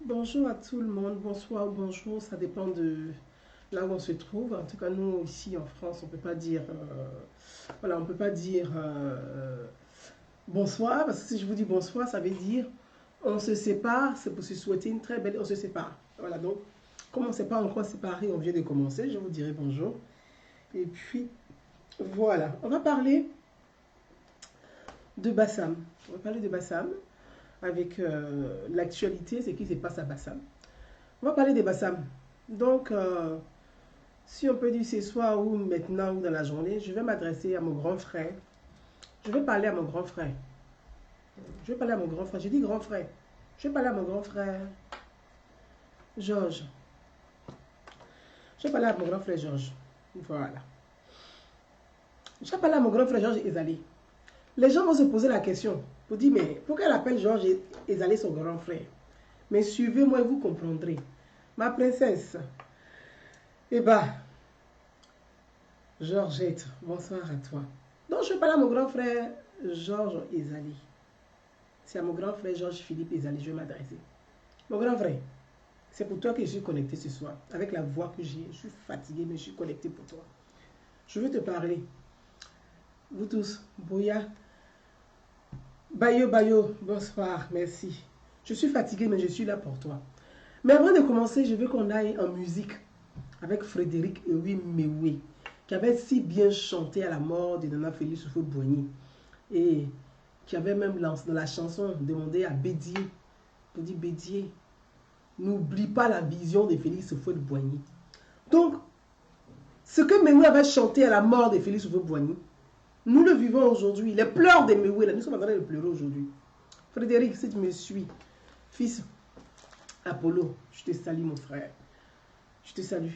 Bonjour à tout le monde, bonsoir ou bonjour, ça dépend de là où on se trouve. En tout cas, nous, ici en France, on peut pas dire, voilà, on peut pas dire bonsoir, parce que si je vous dis bonsoir, ça veut dire on se sépare, c'est pour se souhaiter une très belle, on se sépare. Voilà, donc, comme on ne s'est pas encore séparés, on vient de commencer, je vous dirai bonjour. Et puis, voilà, on va parler de Bassam. On va parler de Bassam avec l'actualité, ce qui se passe à Bassam. On va parler des Bassam. Donc, si on peut dire ce soir ou maintenant ou dans la journée, je vais m'adresser à mon grand frère. Je vais parler à mon grand frère. Je vais parler à mon grand frère. Je dis grand frère. Je vais parler à mon grand frère Georges. Je vais parler à mon grand frère Georges. Voilà. Je vais parler à mon grand frère Georges Ezali. Les gens vont se poser la question pour dire, mais pourquoi elle appelle Georges Ezali son grand frère? Mais suivez-moi et vous comprendrez. Ma princesse. Eh bien, Georgette, bonsoir à toi. Donc, je vais parler à mon grand frère Georges Ezali. C'est à mon grand frère Georges Philippe Ezali, je vais m'adresser. Mon grand frère, c'est pour toi que je suis connecté ce soir. Avec la voix que j'ai, je suis fatigué, mais je suis connecté pour toi. Je veux te parler. Vous tous, Boya, Bayo Bayo, bonsoir, merci. Je suis fatigué, mais je suis là pour toi. Mais avant de commencer, je veux qu'on aille en musique avec Frédéric Ewi Mewe, qui avait si bien chanté à la mort de Nana Félix Houphouët-Boigny et qui avait même dans la chanson demandé à Bédier, pour dire Bédier, n'oublie pas la vision de Félix Houphouët-Boigny. Donc, ce que Mewe avait chanté à la mort de Félix Houphouët-Boigny, nous le vivons aujourd'hui. Les pleurs de Mewe, là, nous sommes en train de pleurer aujourd'hui. Frédéric, si tu me suis, fils Apollo, je te salue mon frère. Je te salue.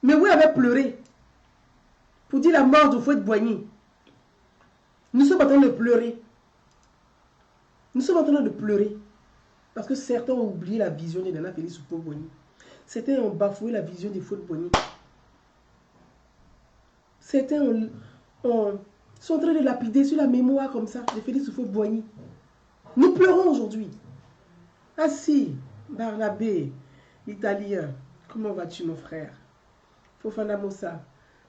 Mewe avait pleuré pour dire la mort de Houphouët-Boigny. Nous sommes en train de pleurer. Nous sommes en train de pleurer. Parce que certains ont oublié la vision de Nana Félix Houphouët-Boigny. Certains ont bafoué la vision de Houphouët-Boigny. Certains sont en train de lapider sur la mémoire comme ça de Félix Houphouët-Boigny. Nous pleurons aujourd'hui. Ah si, Barnabé, l'Italien, comment vas-tu mon frère? Fofana Moussa,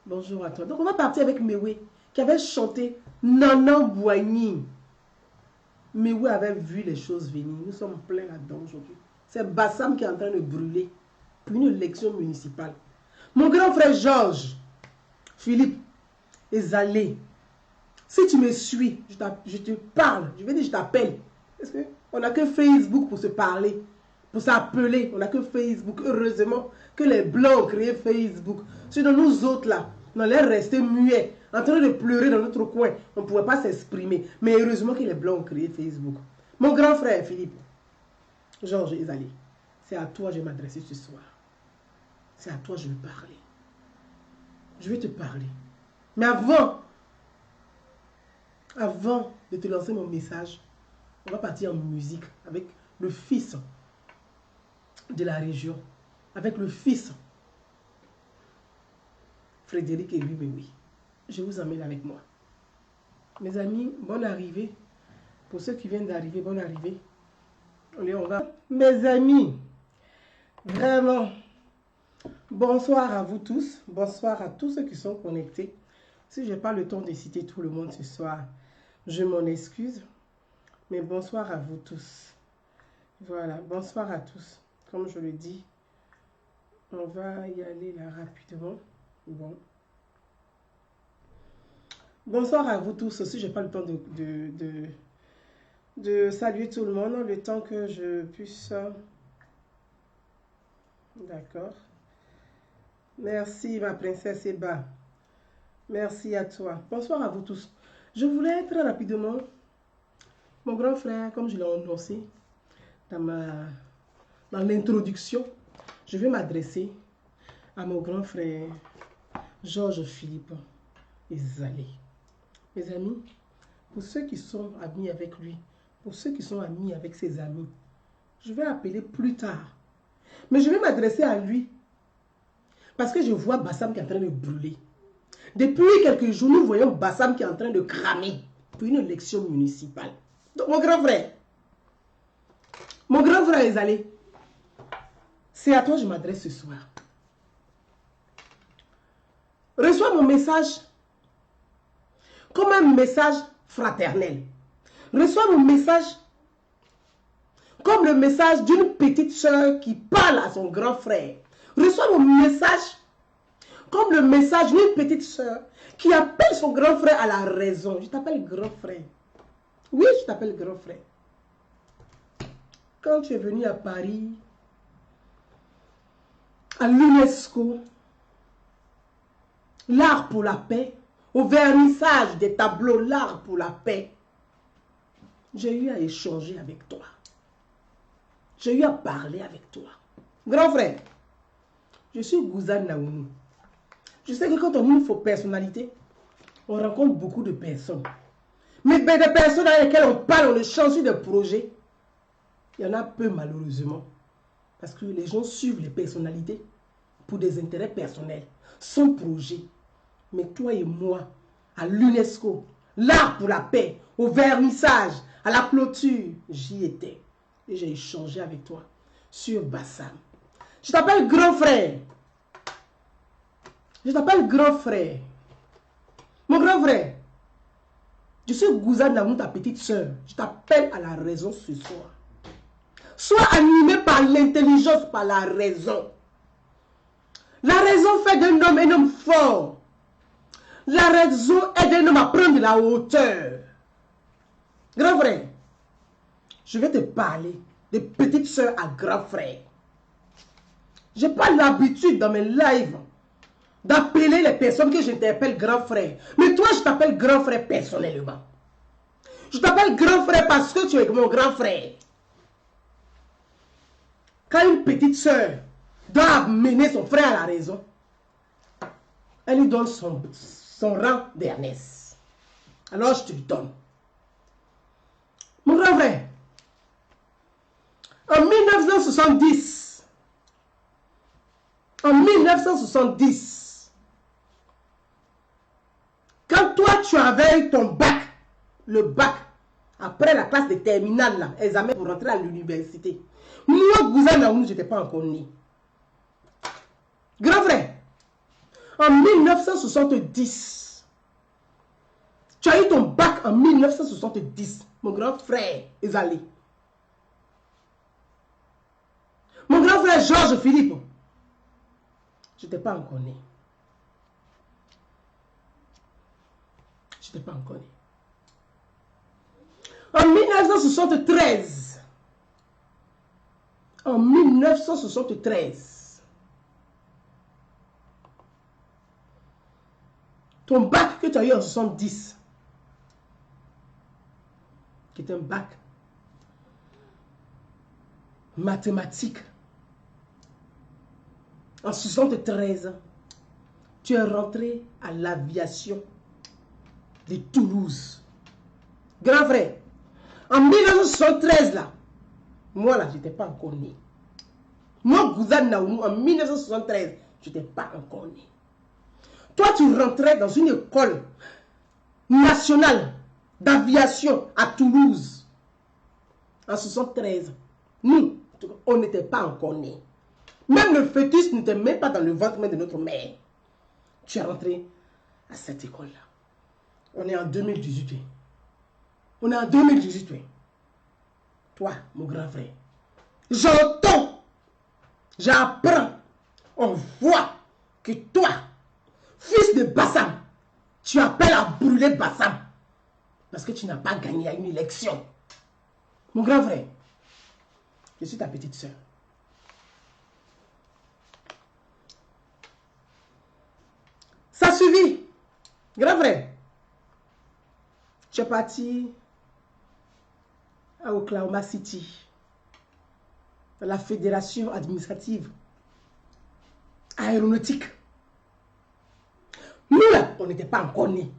bonjour à toi. Donc on va partir avec Mewe, qui avait chanté Nanan Boigny. Mewe avait vu les choses venir. Nous sommes pleins là-dedans aujourd'hui. C'est Bassam qui est en train de brûler pour une élection municipale. Mon grand frère Georges, Philippe Ezali, si tu me suis, je te parle, je vais dire je t'appelle. Parce qu'on n'a que Facebook pour se parler, pour s'appeler. On n'a que Facebook. Heureusement que les Blancs ont créé Facebook. Sinon nous autres là, on allait rester muets, en train de pleurer dans notre coin. On ne pouvait pas s'exprimer. Mais heureusement que les Blancs ont créé Facebook. Mon grand frère Philippe, Georges Ezali, c'est à toi que je vais m'adresser ce soir. C'est à toi que je vais parler. Je vais te parler. Mais avant de te lancer mon message, on va partir en musique avec le fils de la région, avec le fils Frédéric Ewi Mewe. Je vous emmène avec moi. Mes amis, bonne arrivée. Pour ceux qui viennent d'arriver, bonne arrivée. Allez, on va. Mes amis, vraiment, bonsoir à vous tous. Bonsoir à tous ceux qui sont connectés. Si je n'ai pas le temps de citer tout le monde ce soir, je m'en excuse. Mais bonsoir à vous tous. Voilà, bonsoir à tous. Comme je le dis, on va y aller là rapidement. Bon. Bonsoir à vous tous. Si je n'ai pas le temps de saluer tout le monde, le temps que je puisse... D'accord. Merci ma princesse Eba. Merci à toi. Bonsoir à vous tous. Je voulais très rapidement... Mon grand frère, comme je l'ai annoncé dans l'introduction, je vais m'adresser à mon grand frère Georges Philippe Ezali. Mes amis, pour ceux qui sont amis avec lui, pour ceux qui sont amis avec ses amis, je vais appeler plus tard. Mais je vais m'adresser à lui parce que je vois Bassam qui est en train de brûler. Depuis quelques jours, nous voyons Bassam qui est en train de cramer pour une élection municipale. Donc, mon grand frère Ezali, C'est à toi que je m'adresse ce soir. Reçois mon message comme un message fraternel. Reçois mon message comme le message d'une petite soeur qui parle à son grand frère. Reçois mon message comme le message d'une petite soeur qui appelle son grand frère à la raison. Je t'appelle grand frère. Oui, je t'appelle grand frère. Quand tu es venu à Paris, à l'UNESCO, l'art pour la paix, au vernissage des tableaux, l'art pour la paix, j'ai eu à échanger avec toi. J'ai eu à parler avec toi. Grand frère, je suis Gouzane Naounou. Je sais que quand on ouvre une personnalité, on rencontre beaucoup de personnes. Mais des personnes avec lesquelles on parle, on échange sur des projets, il y en a peu malheureusement. Parce que les gens suivent les personnalités pour des intérêts personnels, sans projet. Mais toi et moi, à l'UNESCO, l'art pour la paix, au vernissage, à la clôture, j'y étais. Et j'ai échangé avec toi sur Bassam. Je t'appelle grand frère. Je t'appelle grand frère. Mon grand frère, je suis Gouzane Naounou, ta petite soeur. Je t'appelle à la raison ce soir. Sois animé par l'intelligence, par la raison. La raison fait d'un homme un homme fort. La raison aide un homme à prendre de la hauteur. Grand frère, je vais te parler de petite soeur à grand frère. Je n'ai pas l'habitude dans mes lives d'appeler les personnes que j'interpelle grand frère. Mais toi, je t'appelle grand frère personnellement. Je t'appelle grand frère parce que tu es mon grand frère. Quand une petite soeur doit amener son frère à la raison, elle lui donne son rang d'Ernest. Alors je te le donne. Mon grand frère, en 1970, quand toi tu avais eu ton bac, le bac, après la classe de terminale, là, examen pour rentrer à l'université, moi, Gouzane Naounou, je n'étais pas encore né. Grand frère, en 1970, tu as eu ton bac en 1970, mon grand frère Ezali. Mon grand frère Georges Philippe, je n'étais pas encore né. Je n'étais pas encore né. En 1973, ton bac que tu as eu en 70, qui est un bac mathématique, en 73, tu es rentré à l'aviation de Toulouse. Grand frère, en 1973, là, moi, là, je n'étais pas encore né. Moi, Gouzane Naounou, en 1973, je n'étais pas encore né. Toi, tu rentrais dans une école nationale d'aviation à Toulouse. En 1973, nous, on n'était pas encore nés. Même le fœtus n'était même pas dans le ventre même de notre mère. Tu es rentré à cette école-là. On est en 2018. On est en 2018. Toi, mon grand frère, j'entends, j'apprends, on voit que toi, fils de Bassam, tu appelles à brûler Bassam parce que tu n'as pas gagné à une élection. Mon grand frère, je suis ta petite soeur. Ça suffit. Grand frère, tu es parti à Oklahoma City, dans la fédération administrative aéronautique. Nous là, on n'était pas encore nés.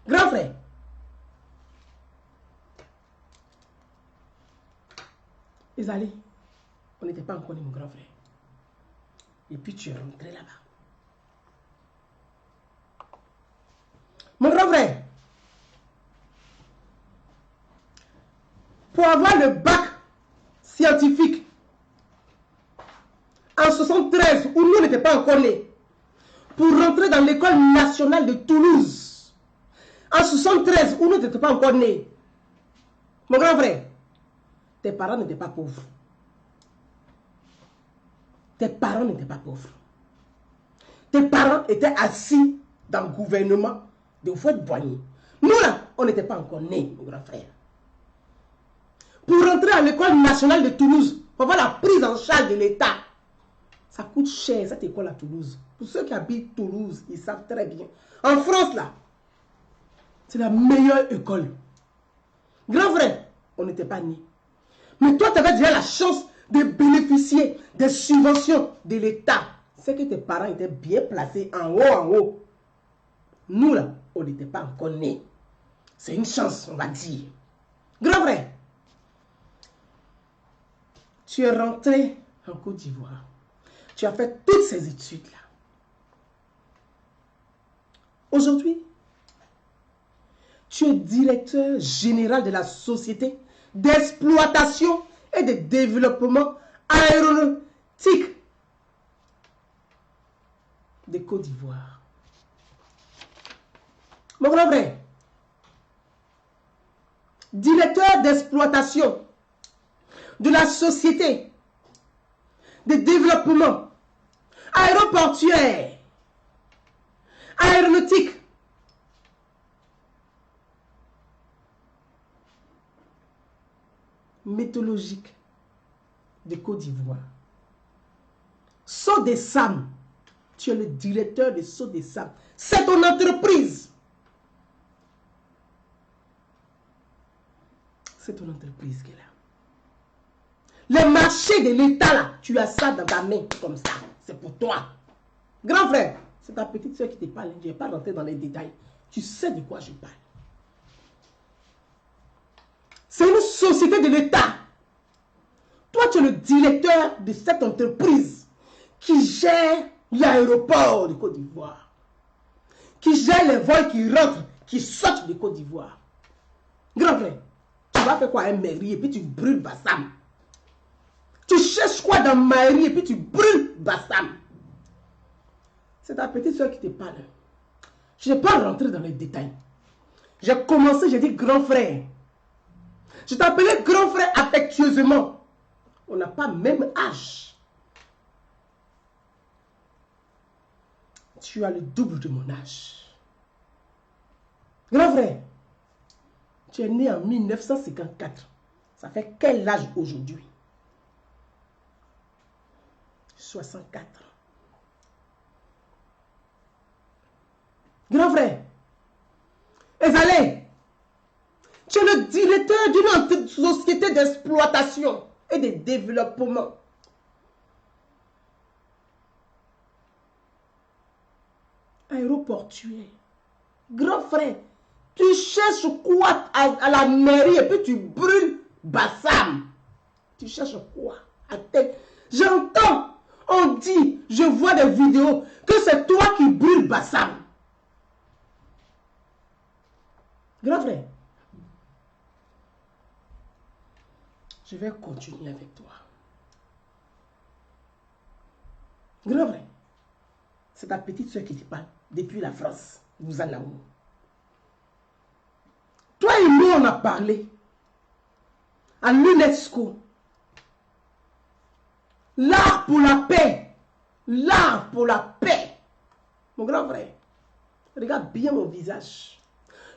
Grand frère, Ezali, on n'était pas encore nés, mon grand frère. Et puis tu es rentré là-bas. Mon grand frère, pour avoir le bac scientifique, 73, où nous n'étions pas encore nés, pour rentrer dans l'école nationale de Toulouse, en 73, où nous n'étions pas encore nés, mon grand frère, tes parents n'étaient pas pauvres. Tes parents n'étaient pas pauvres. Tes parents étaient assis dans le gouvernement de Houphouët-Boigny. Nous là, on n'était pas encore nés, mon grand frère. Pour rentrer à l'école nationale de Toulouse, pour avoir la prise en charge de l'État, ça coûte cher cette école à Toulouse. Pour ceux qui habitent Toulouse, ils savent très bien. En France là, c'est la meilleure école. Grand frère, on n'était pas nés. Mais toi, tu avais déjà la chance de bénéficier des subventions de l'État. C'est que tes parents étaient bien placés en haut. Nous, là, on n'était pas encore nés. C'est une chance, on va dire. Grand frère, tu es rentré en Côte d'Ivoire. Tu as fait toutes ces études-là. Aujourd'hui, tu es directeur général de la société d'exploitation et de développement aéronautique de Côte d'Ivoire. Mon grand frère, directeur d'exploitation de la société de développement aéroportuaire, aéronautique, métallurgique de Côte d'Ivoire. Sodesam, tu es le directeur de Sodesam. C'est ton entreprise. C'est ton entreprise qui est là. Le marché de l'État, là, tu as ça dans ta main, comme ça. C'est pour toi. Grand frère, c'est ta petite soeur qui te parle. Je ne vais pas rentrer dans les détails. Tu sais de quoi je parle. C'est une société de l'État. Toi, tu es le directeur de cette entreprise qui gère l'aéroport de Côte d'Ivoire, qui gère les vols qui rentrent, qui sortent de Côte d'Ivoire. Grand frère, tu vas faire quoi à un mairie et puis tu brûles Bassam? Tu cherches quoi dans mairie et puis tu brûles Bassam? C'est ta petite soeur qui te parle. Je ne vais pas rentrer dans les détails. J'ai commencé, j'ai dit grand frère. Je t'appelais grand frère affectueusement. On n'a pas même âge. Tu as le double de mon âge. Grand frère, tu es né en 1954. Ça fait quel âge aujourd'hui? 64 ans. Grand frère, Ezalé, tu es le directeur d'une société d'exploitation et de développement. Aéroportuaire. Grand frère, tu cherches quoi à la mairie et puis tu brûles Bassam? Tu cherches quoi à tête? J'entends, on dit, je vois des vidéos que c'est toi qui brûles Bassam. Grand frère, je vais continuer avec toi. Grand frère, c'est ta petite soeur qui te parle depuis la France. Vous en avez. Toi et moi, on a parlé à l'UNESCO. L'art pour la paix. L'art pour la paix. Mon grand frère, regarde bien mon visage.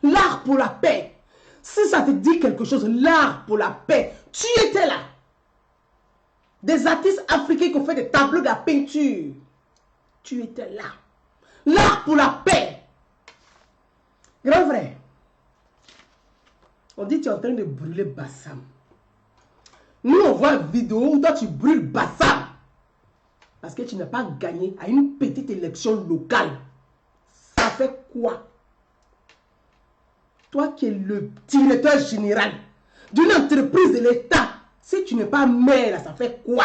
L'art pour la paix. Si ça te dit quelque chose, l'art pour la paix, tu étais là. Des artistes africains qui ont fait des tableaux de la peinture. Tu étais là. L'art pour la paix. Grand frère, on dit que tu es en train de brûler Bassam. Nous, on voit une vidéo où toi tu brûles Bassam. Parce que tu n'as pas gagné à une petite élection locale. Ça fait quoi? Toi qui es le directeur général d'une entreprise de l'État, si tu n'es pas maire, ça fait quoi?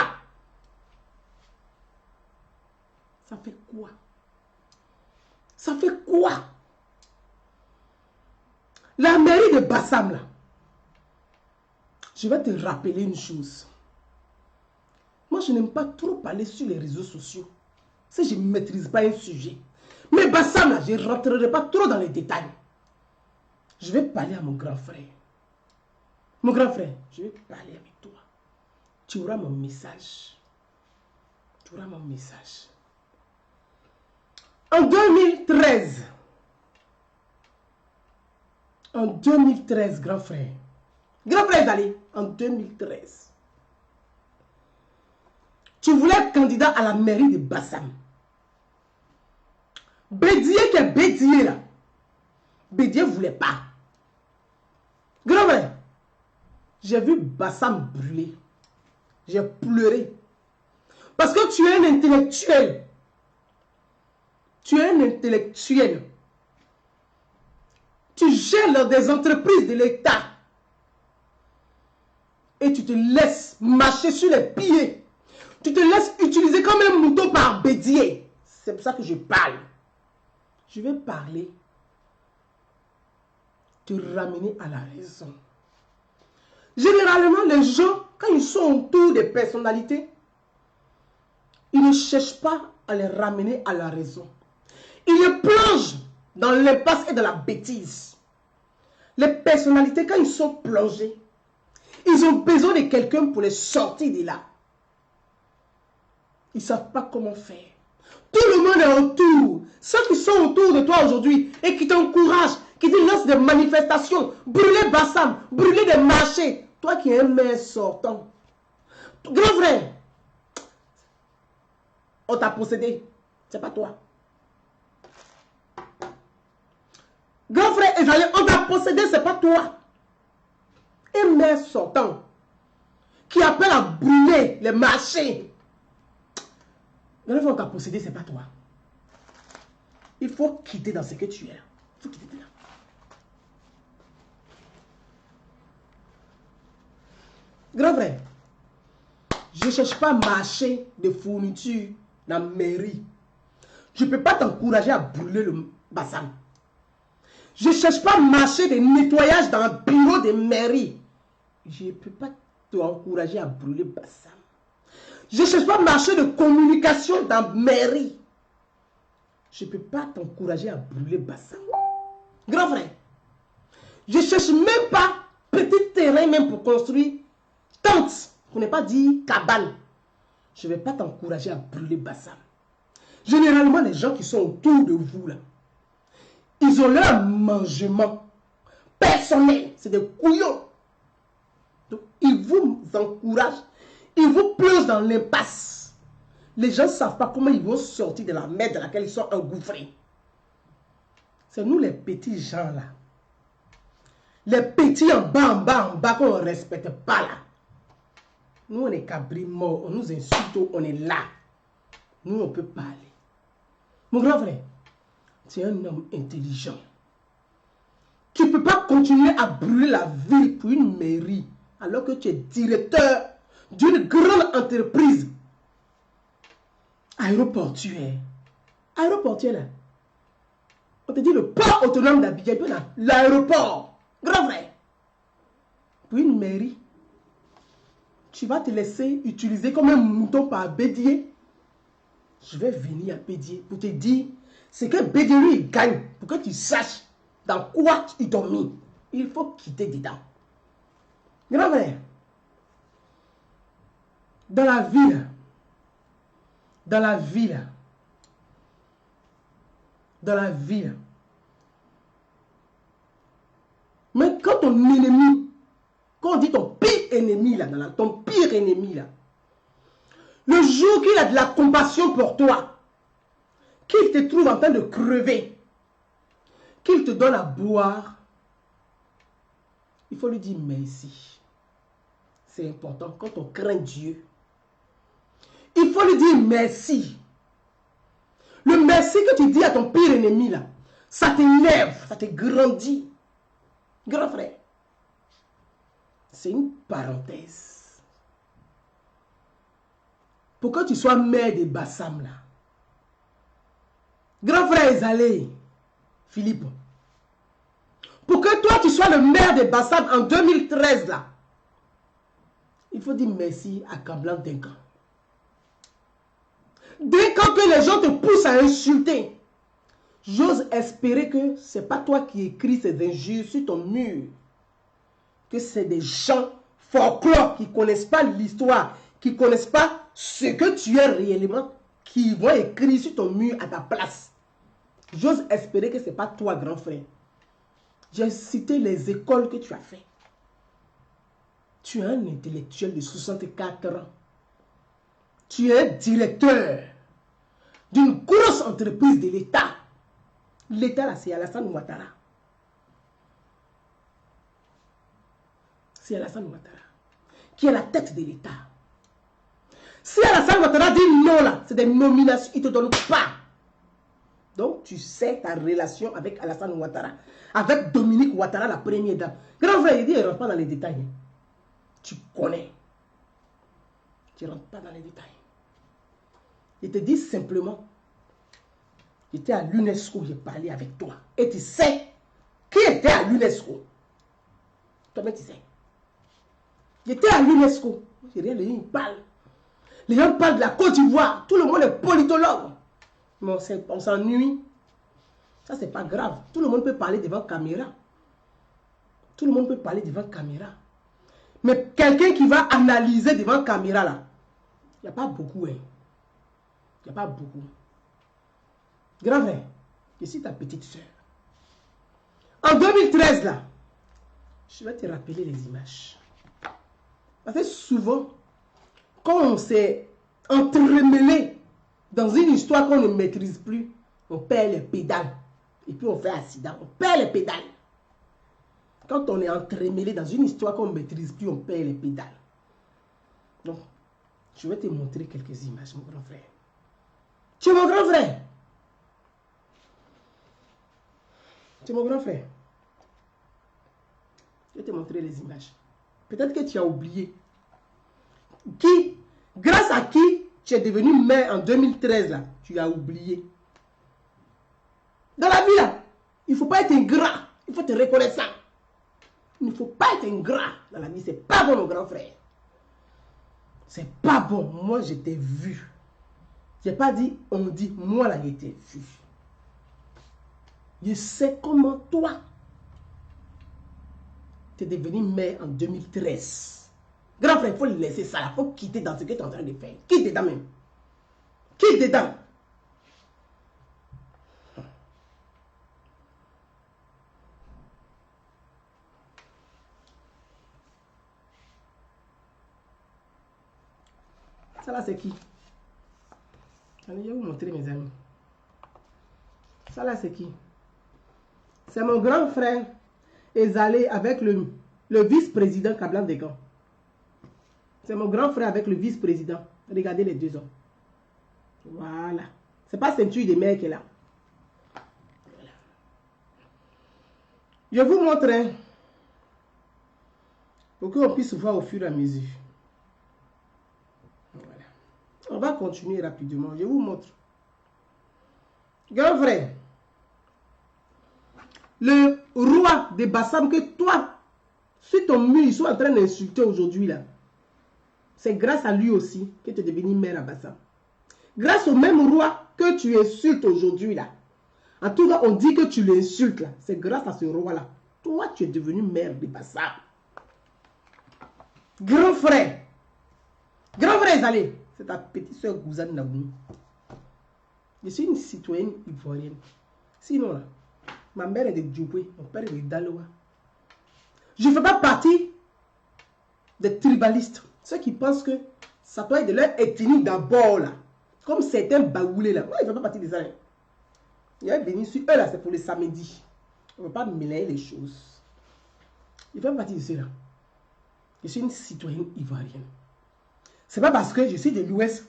Ça fait quoi? Ça fait quoi? La mairie de Bassam, là, je vais te rappeler une chose. Moi, je n'aime pas trop parler sur les réseaux sociaux. Si je ne maîtrise pas un sujet. Mais Bassam, là, je ne rentrerai pas trop dans les détails. Je vais parler à mon grand frère. Mon grand frère, je vais parler avec toi. Tu auras mon message. Tu auras mon message. En 2013, grand frère. Grand frère Zali, en 2013. Tu voulais être candidat à la mairie de Bassam. Bédier qui est Bédier là. Bédier ne voulait pas. Grand frère, j'ai vu Bassam brûler. J'ai pleuré. Parce que tu es un intellectuel. Tu es un intellectuel. Tu gères dans des entreprises de l'État. Et tu te laisses marcher sur les pieds. Tu te laisses utiliser comme un mouton par Bédier. C'est pour ça que je parle. Je vais parler. Te ramener à la raison. Généralement, les gens, quand ils sont autour des personnalités, ils ne cherchent pas à les ramener à la raison. Ils les plongent dans l'impasse et dans la bêtise. Les personnalités, quand ils sont plongés, ils ont besoin de quelqu'un pour les sortir de là. Ils ne savent pas comment faire. Tout le monde est autour. Ceux qui sont autour de toi aujourd'hui et qui t'encouragent, qui te lancent des manifestations, brûler Bassam, brûler des marchés. Toi qui es un maire sortant. Grand frère, on t'a possédé. C'est pas toi. Grand frère Ezali, on t'a possédé, c'est pas toi. Un maire sortant qui appelle à brûler les marchés. Grand frère, on t'a possédé, c'est pas toi. Il faut quitter dans ce que tu es là. Il faut quitter là. Grand frère, je ne cherche pas à marcher de fourniture dans la mairie. Je ne peux pas t'encourager à brûler le Bassam. Je ne cherche pas à marcher de nettoyage dans le bureau de mairie. Je ne peux pas t'encourager à brûler Bassam. Je ne cherche pas à marcher de communication dans la mairie. Je ne peux pas t'encourager à brûler Bassam. Grand frère, je ne cherche même pas petit terrain même pour construire tente, pour ne pas dire cabane. Je ne vais pas t'encourager à brûler Bassam. Généralement, les gens qui sont autour de vous, là, ils ont leur mangement personnel. C'est des couillons. Donc, ils vous encouragent. Ils vous plongent dans l'impasse. Les gens ne savent pas comment ils vont sortir de la merde dans laquelle ils sont engouffrés. C'est nous les petits gens, là. Les petits en bas, qu'on ne respecte pas, là. Nous, on est cabris morts. On nous insulte, on est là. Nous, on peut parler. Mon grand frère, tu es un homme intelligent. Tu ne peux pas continuer à brûler la ville pour une mairie alors que tu es directeur d'une grande entreprise aéroportuaire. Aéroportuaire, là. On te dit le port autonome d'Abidjan, l'aéroport. Grand frère. Pour une mairie, tu vas te laisser utiliser comme un mouton par Bédier. Je vais venir à Bédier pour te dire ce que Bédier lui gagne, pour que tu saches dans quoi ils t'ont mis. Il faut quitter dedans. Grand frère, dans la ville, mais quand ton ennemi, quand on dit ton pire ennemi, là, ton pire ennemi, là, le jour qu'il a de la compassion pour toi, qu'il te trouve en train de crever, qu'il te donne à boire, il faut lui dire merci. C'est important quand on craint Dieu. Il faut lui dire merci. Le merci que tu dis à ton pire ennemi, là, ça t'énerve, ça te grandit. Grand frère, c'est une parenthèse. Pour que tu sois maire de Bassam, là. Grand frère Ezali, Philippe. Pour que toi, tu sois le maire de Bassam en 2013, là. Il faut dire merci à Kablan Tenkan. Dès quand que les gens te poussent à insulter, j'ose espérer que ce n'est pas toi qui écris ces injures sur ton mur. Que c'est des gens folklore qui ne connaissent pas l'histoire, qui ne connaissent pas ce que tu es réellement, qui vont écrire sur ton mur à ta place. J'ose espérer que ce n'est pas toi, grand frère. J'ai cité les écoles que tu as fait. Tu es un intellectuel de 64 ans. Tu es directeur d'une grosse entreprise de l'État. L'État, là, c'est Alassane Ouattara. C'est Alassane Ouattara qui est la tête de l'État. Si Alassane Ouattara dit non, là, c'est des nominations, il ne te donne pas. Donc, tu sais ta relation avec Alassane Ouattara, avec Dominique Ouattara, la première dame. Grand frère, il dit, il ne rentre pas dans les détails. Tu connais. Tu ne rentres pas dans les détails. Il te dit simplement, j'étais à l'UNESCO, j'ai parlé avec toi. Et tu sais qui était à l'UNESCO. Toi-même, tu sais. J'étais à l'UNESCO. J'ai rien dit, ils parlent. Les gens parlent de la Côte d'Ivoire. Tout le monde est politologue. Mais on s'ennuie. Ça, c'est pas grave. Tout le monde peut parler devant caméra. Tout le monde peut parler devant caméra. Mais quelqu'un qui va analyser devant caméra, là, il n'y a pas beaucoup. Hein. Il n'y a pas beaucoup. Grand frère, je suis ta petite soeur. En 2013, là, je vais te rappeler les images. Parce que souvent, quand on s'est entremêlé dans une histoire qu'on ne maîtrise plus, on perd les pédales. Et puis on fait accident, on perd les pédales. Quand on est entremêlé dans une histoire qu'on ne maîtrise plus, on perd les pédales. Donc, je vais te montrer quelques images, mon grand frère. Tu es mon grand frère. Tu es mon grand frère. Je vais te montrer les images. Peut-être que tu as oublié. Grâce à qui tu es devenu maire en 2013, là, tu as oublié. Dans la vie, là, il ne faut pas être ingrat. Il faut te reconnaître ça. Il ne faut pas être ingrat dans la vie. Ce n'est pas bon, mon grand frère. C'est pas bon. Moi, je t'ai vu. Je n'ai pas dit, on dit, moi, là, je t'ai vu. Je sais comment toi, tu es devenu maire en 2013. Grand frère, il faut laisser ça. Il faut quitter dans ce que tu es en train de faire. Quitte dedans même. Quitte dedans. Ça là, c'est qui? Je vais vous montrer, mes amis. Ça là, c'est qui? C'est mon grand frère Ezalé avec le vice-président Kablan Degan. C'est mon grand frère avec le vice-président. Regardez les deux hommes. Voilà. C'est pas ceinture des mères qui est là. Voilà. Je vous montre, hein, pour qu'on puisse voir au fur et à mesure. Voilà. On va continuer rapidement. Je vous montre. Grand frère, le roi de Bassam que toi, sur ton mur, ils sont en train d'insulter aujourd'hui là. C'est grâce à lui aussi que tu es devenu maire à Bassam. Grâce au même roi que tu insultes aujourd'hui là. En tout cas, on dit que tu l'insultes là. C'est grâce à ce roi là. Toi, tu es devenu maire de Bassam. Grand frère. Grand frère Ezalé. C'est ta petite soeur Gouzane Naoumi. Je suis une citoyenne ivoirienne. Sinon là, ma mère est de Djouboué, mon père est de Daloa. Je ne fais pas partie des tribalistes. Ceux qui pensent que ça doit être de leur ethnie d'abord là. Comme certains baoulés là. Moi, je ne fais pas partie des gens. Il est venu sur eux là, c'est pour le samedi. On ne va pas mélanger les choses. Je ne fais pas partie de ceux-là. Je suis une citoyenne ivoirienne. Ce n'est pas parce que je suis de l'Ouest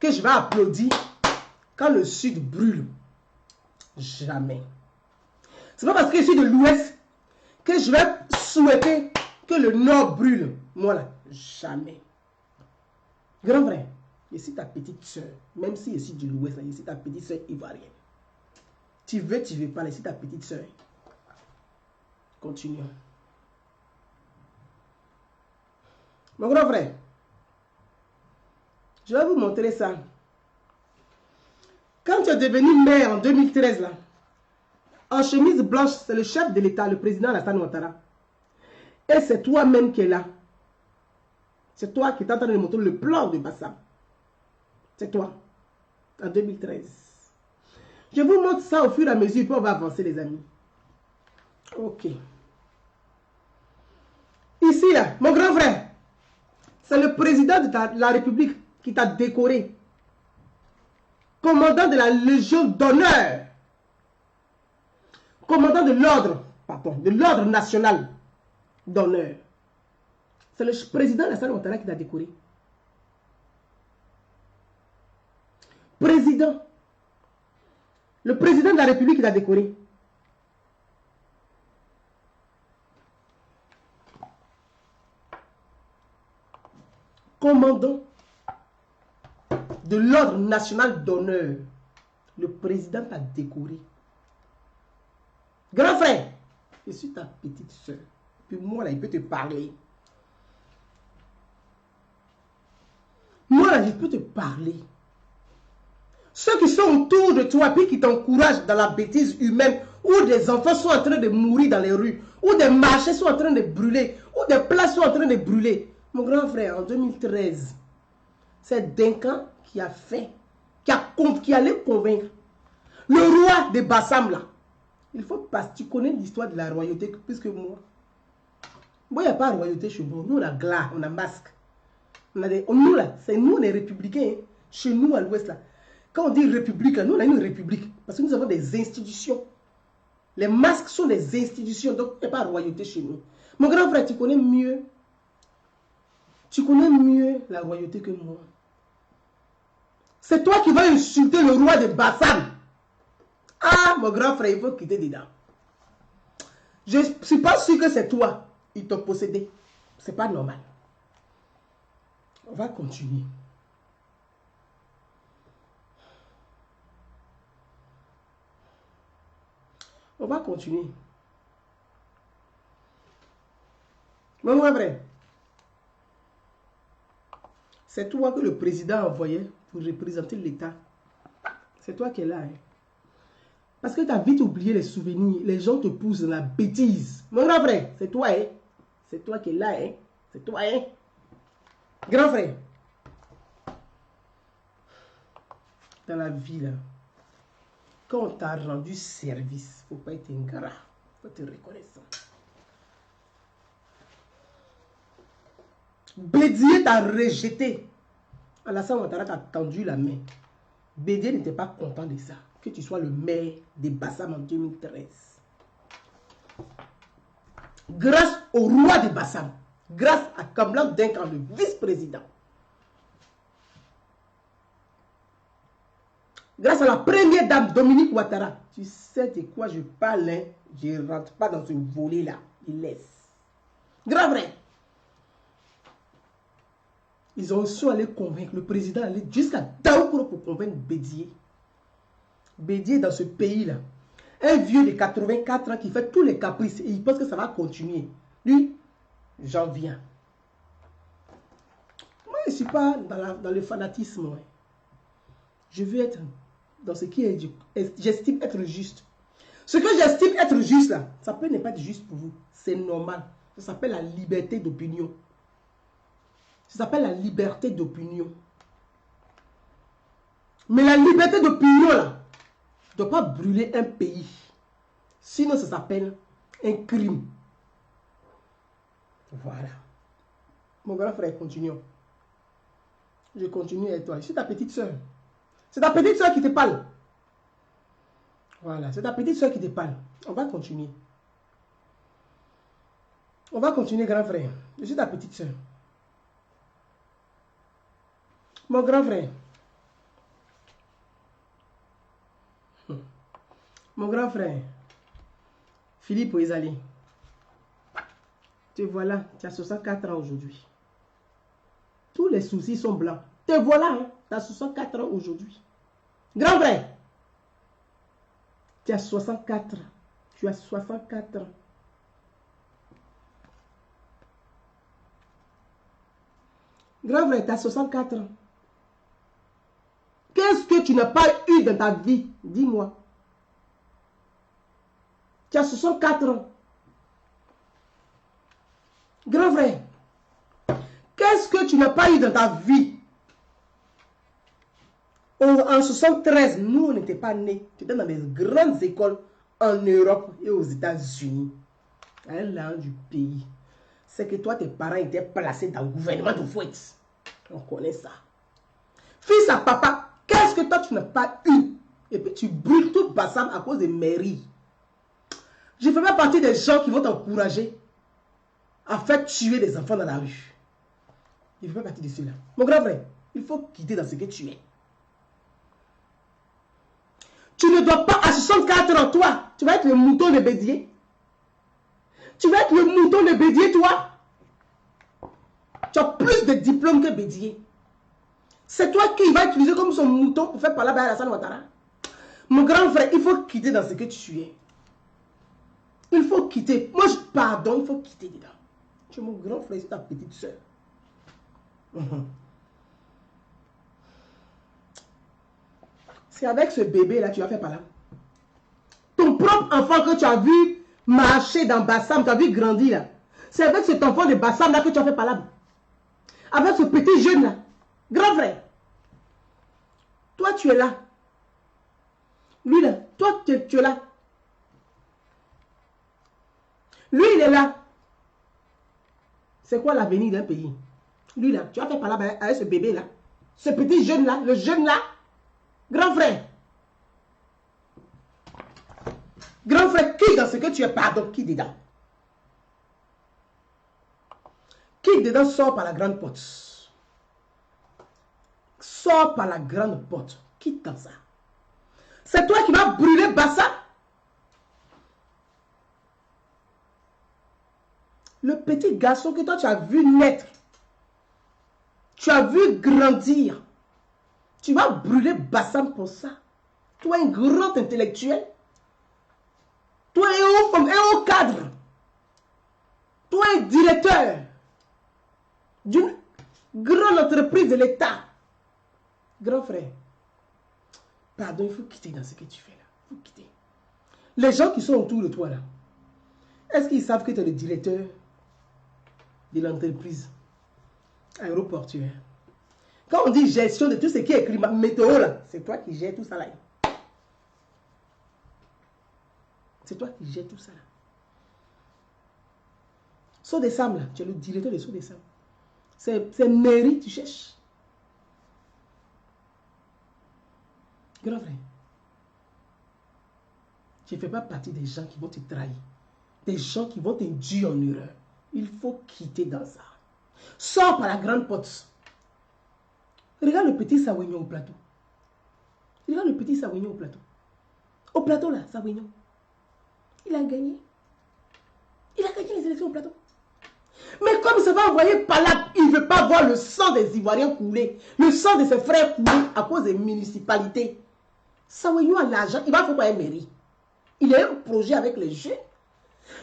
que je vais applaudir quand le Sud brûle. Jamais. Ce n'est pas parce que je suis de l'Ouest que je vais souhaiter que le Nord brûle. Moi là, jamais. Grand frère, je suis ta petite soeur. Même si je suis de l'Ouest, je suis ta petite soeur ivoirienne. Tu veux pas, je suis ta petite soeur. Continuons. Mon grand frère, je vais vous montrer ça. Quand tu es devenu maire en 2013, là, en chemise blanche, c'est le chef de l'État, le président Alassane Ouattara. Et c'est toi-même qui es là. C'est toi qui es en train de montrer le plan de Bassam. C'est toi. En 2013. Je vous montre ça au fur et à mesure, puis on va avancer, les amis. Ok. Ici, là, mon grand frère, c'est le président de la République qui t'a décoré. Commandant de la Légion d'honneur. Commandant de l'ordre, pardon, de l'ordre national d'honneur. C'est le président Alassane Ouattara qui t'a décoré. Président. Le président de la République qui t'a décoré. Commandant de l'ordre national d'honneur. Le président t'a décoré. Grand frère, je suis ta petite soeur. Puis moi, là, il peut te parler. Moi, là, je peux te parler. Ceux qui sont autour de toi, puis qui t'encouragent dans la bêtise humaine, où des enfants sont en train de mourir dans les rues, où des marchés sont en train de brûler, où des places sont en train de brûler. Mon grand frère, en 2013, c'est Duncan qui a fait, qui allait convaincre le roi de Bassam, là. Il faut passer, tu connais l'histoire de la royauté plus que moi. Moi, il n'y a pas de royauté chez nous. Nous, on a glas, on a masque. Nous, là, c'est nous, on est républicains. Hein. Chez nous, à l'ouest, là. Quand on dit république, là, nous, on a une république. Parce que nous avons des institutions. Les masques sont des institutions. Donc, il n'y a pas de royauté chez nous. Mon grand frère, tu connais mieux. Tu connais mieux la royauté que moi. C'est toi qui vas insulter le roi de Bassam. Ah, mon grand frère, il faut quitter dedans. Je ne suis pas sûr que c'est toi. Ils t'ont possédé. C'est pas normal. On va continuer. On va continuer. Mon grand frère, c'est toi que le président a envoyé pour représenter l'État. C'est toi qui es là. Hein. Parce que tu as vite oublié les souvenirs. Les gens te poussent dans la bêtise. Mon grand frère, c'est toi. Hein. C'est toi qui es là. Hein. C'est toi. Hein. Grand frère. Dans la vie, là, quand on t'a rendu service, il ne faut pas être ingrat. Il faut être reconnaissant. Bédier t'a rejeté. Alassane Ouattara t'a tendu la main. Bédier n'était pas content de ça. Que tu sois le maire de Bassam en 2013. Grâce au roi de Bassam, grâce à Kamlan Duncan, le vice-président, grâce à la première dame Dominique Ouattara, tu sais de quoi je parle, hein? Je ne rentre pas dans ce volet-là. Il laisse. Grand vrai. Ils ont su aller convaincre le président, aller jusqu'à Daoukro pour convaincre Bédier. Bédier dans ce pays-là. Un vieux de 84 ans qui fait tous les caprices et il pense que ça va continuer. Lui, j'en viens. Moi, je ne suis pas dans le fanatisme. Ouais. Je veux être dans ce qui est, j'estime être juste. Ce que j'estime être juste, là, ça peut ne pas être juste pour vous. C'est normal. Ça s'appelle la liberté d'opinion. Ça s'appelle la liberté d'opinion. Mais la liberté d'opinion, là, ne doit pas brûler un pays. Sinon, ça s'appelle un crime. Voilà. Mon grand frère, continuons. Je continue avec toi. Je suis ta petite soeur. C'est ta petite soeur qui te parle. Voilà, c'est ta petite soeur qui te parle. On va continuer. On va continuer, grand frère. Je suis ta petite soeur. Mon grand frère. Mon grand frère. Philippe Ouezali. Te voilà, tu as 64 ans aujourd'hui. Tous les soucis sont blancs. Te voilà, hein, tu as 64 ans aujourd'hui. Grand frère. Tu as 64. Tu as 64 ans. Grand frère, tu as 64 ans. Qu'est-ce que tu n'as pas eu dans ta vie? Dis-moi. Tu as 64 ans. Grand frère, qu'est-ce que tu n'as pas eu dans ta vie? En 73, nous, on n'était pas nés. Tu étais dans les grandes écoles en Europe et aux États-Unis. À l'un du pays. C'est que toi, tes parents étaient placés dans le gouvernement de Fouette. On connaît ça. Fils à papa, qu'est-ce que toi, tu n'as pas eu? Et puis, tu brûles tout Bassam à cause des mairies. Je ne fais pas partie des gens qui vont t'encourager à faire tuer des enfants dans la rue. Je ne fais pas partie de ceux-là. Mon grand frère, il faut quitter dans ce que tu es. Tu ne dois pas à 64 ans, toi. Tu vas être le mouton de Bédier. Tu vas être le mouton de Bédier, toi. Tu as plus de diplômes que Bédier. C'est toi qui vas utiliser comme son mouton pour faire parler à Alassane Ouattara. Mon grand frère, il faut quitter dans ce que tu es. Il faut quitter. Moi, pardon, il faut quitter dedans. Tu es mon grand frère, c'est ta petite soeur. C'est avec ce bébé-là, tu vas faire par là. Ton propre enfant que tu as vu marcher dans Bassam, tu as vu grandir là. C'est avec cet enfant de Bassam là que tu as fait par là. Avec ce petit jeune là. Grand frère. Toi, tu es là. Lui là, toi, tu es là. Lui, il est là. C'est quoi l'avenir d'un pays? Lui là, tu as fait par là avec ce bébé là. Ce petit jeune là, le jeune là. Grand frère. Grand frère, qui dans ce que tu es, pardon, qui dedans? Qui dedans sort par la grande porte? Sors par la grande porte. Quitte dans ça. C'est toi qui vas brûler Bassa. Le petit garçon que toi tu as vu naître. Tu as vu grandir. Tu vas brûler Bassam pour ça. Toi, un grand intellectuel. Toi, un haut cadre. Toi, un directeur d'une grande entreprise de l'État. Grand frère, pardon, il faut quitter dans ce que tu fais là. Il faut quitter. Les gens qui sont autour de toi là, est-ce qu'ils savent que tu es le directeur de l'entreprise aéroportuaire? Quand on dit gestion de tout ce qui est climat, météo là, c'est toi qui gères tout ça là. C'est toi qui gères tout ça là. Saut des Sam là, tu es le directeur de Saut des Sam. C'est mairie, tu cherches. Grand frère, tu ne fais pas partie des gens qui vont te trahir. Des gens qui vont t'induire en erreur. Il faut quitter dans ça. Sors par la grande porte. Regarde le petit Sawignon au plateau. Regarde le petit Sawignon au plateau. Au plateau là, Sawignon. Il a gagné. Il a gagné les élections au plateau. Mais comme ça va envoyer par là, il ne veut pas voir le sang des Ivoiriens couler. Le sang de ses frères couler à cause des municipalités. Sawignon a l'argent, il va faire quoi une mairie? Il a un projet avec les jeunes.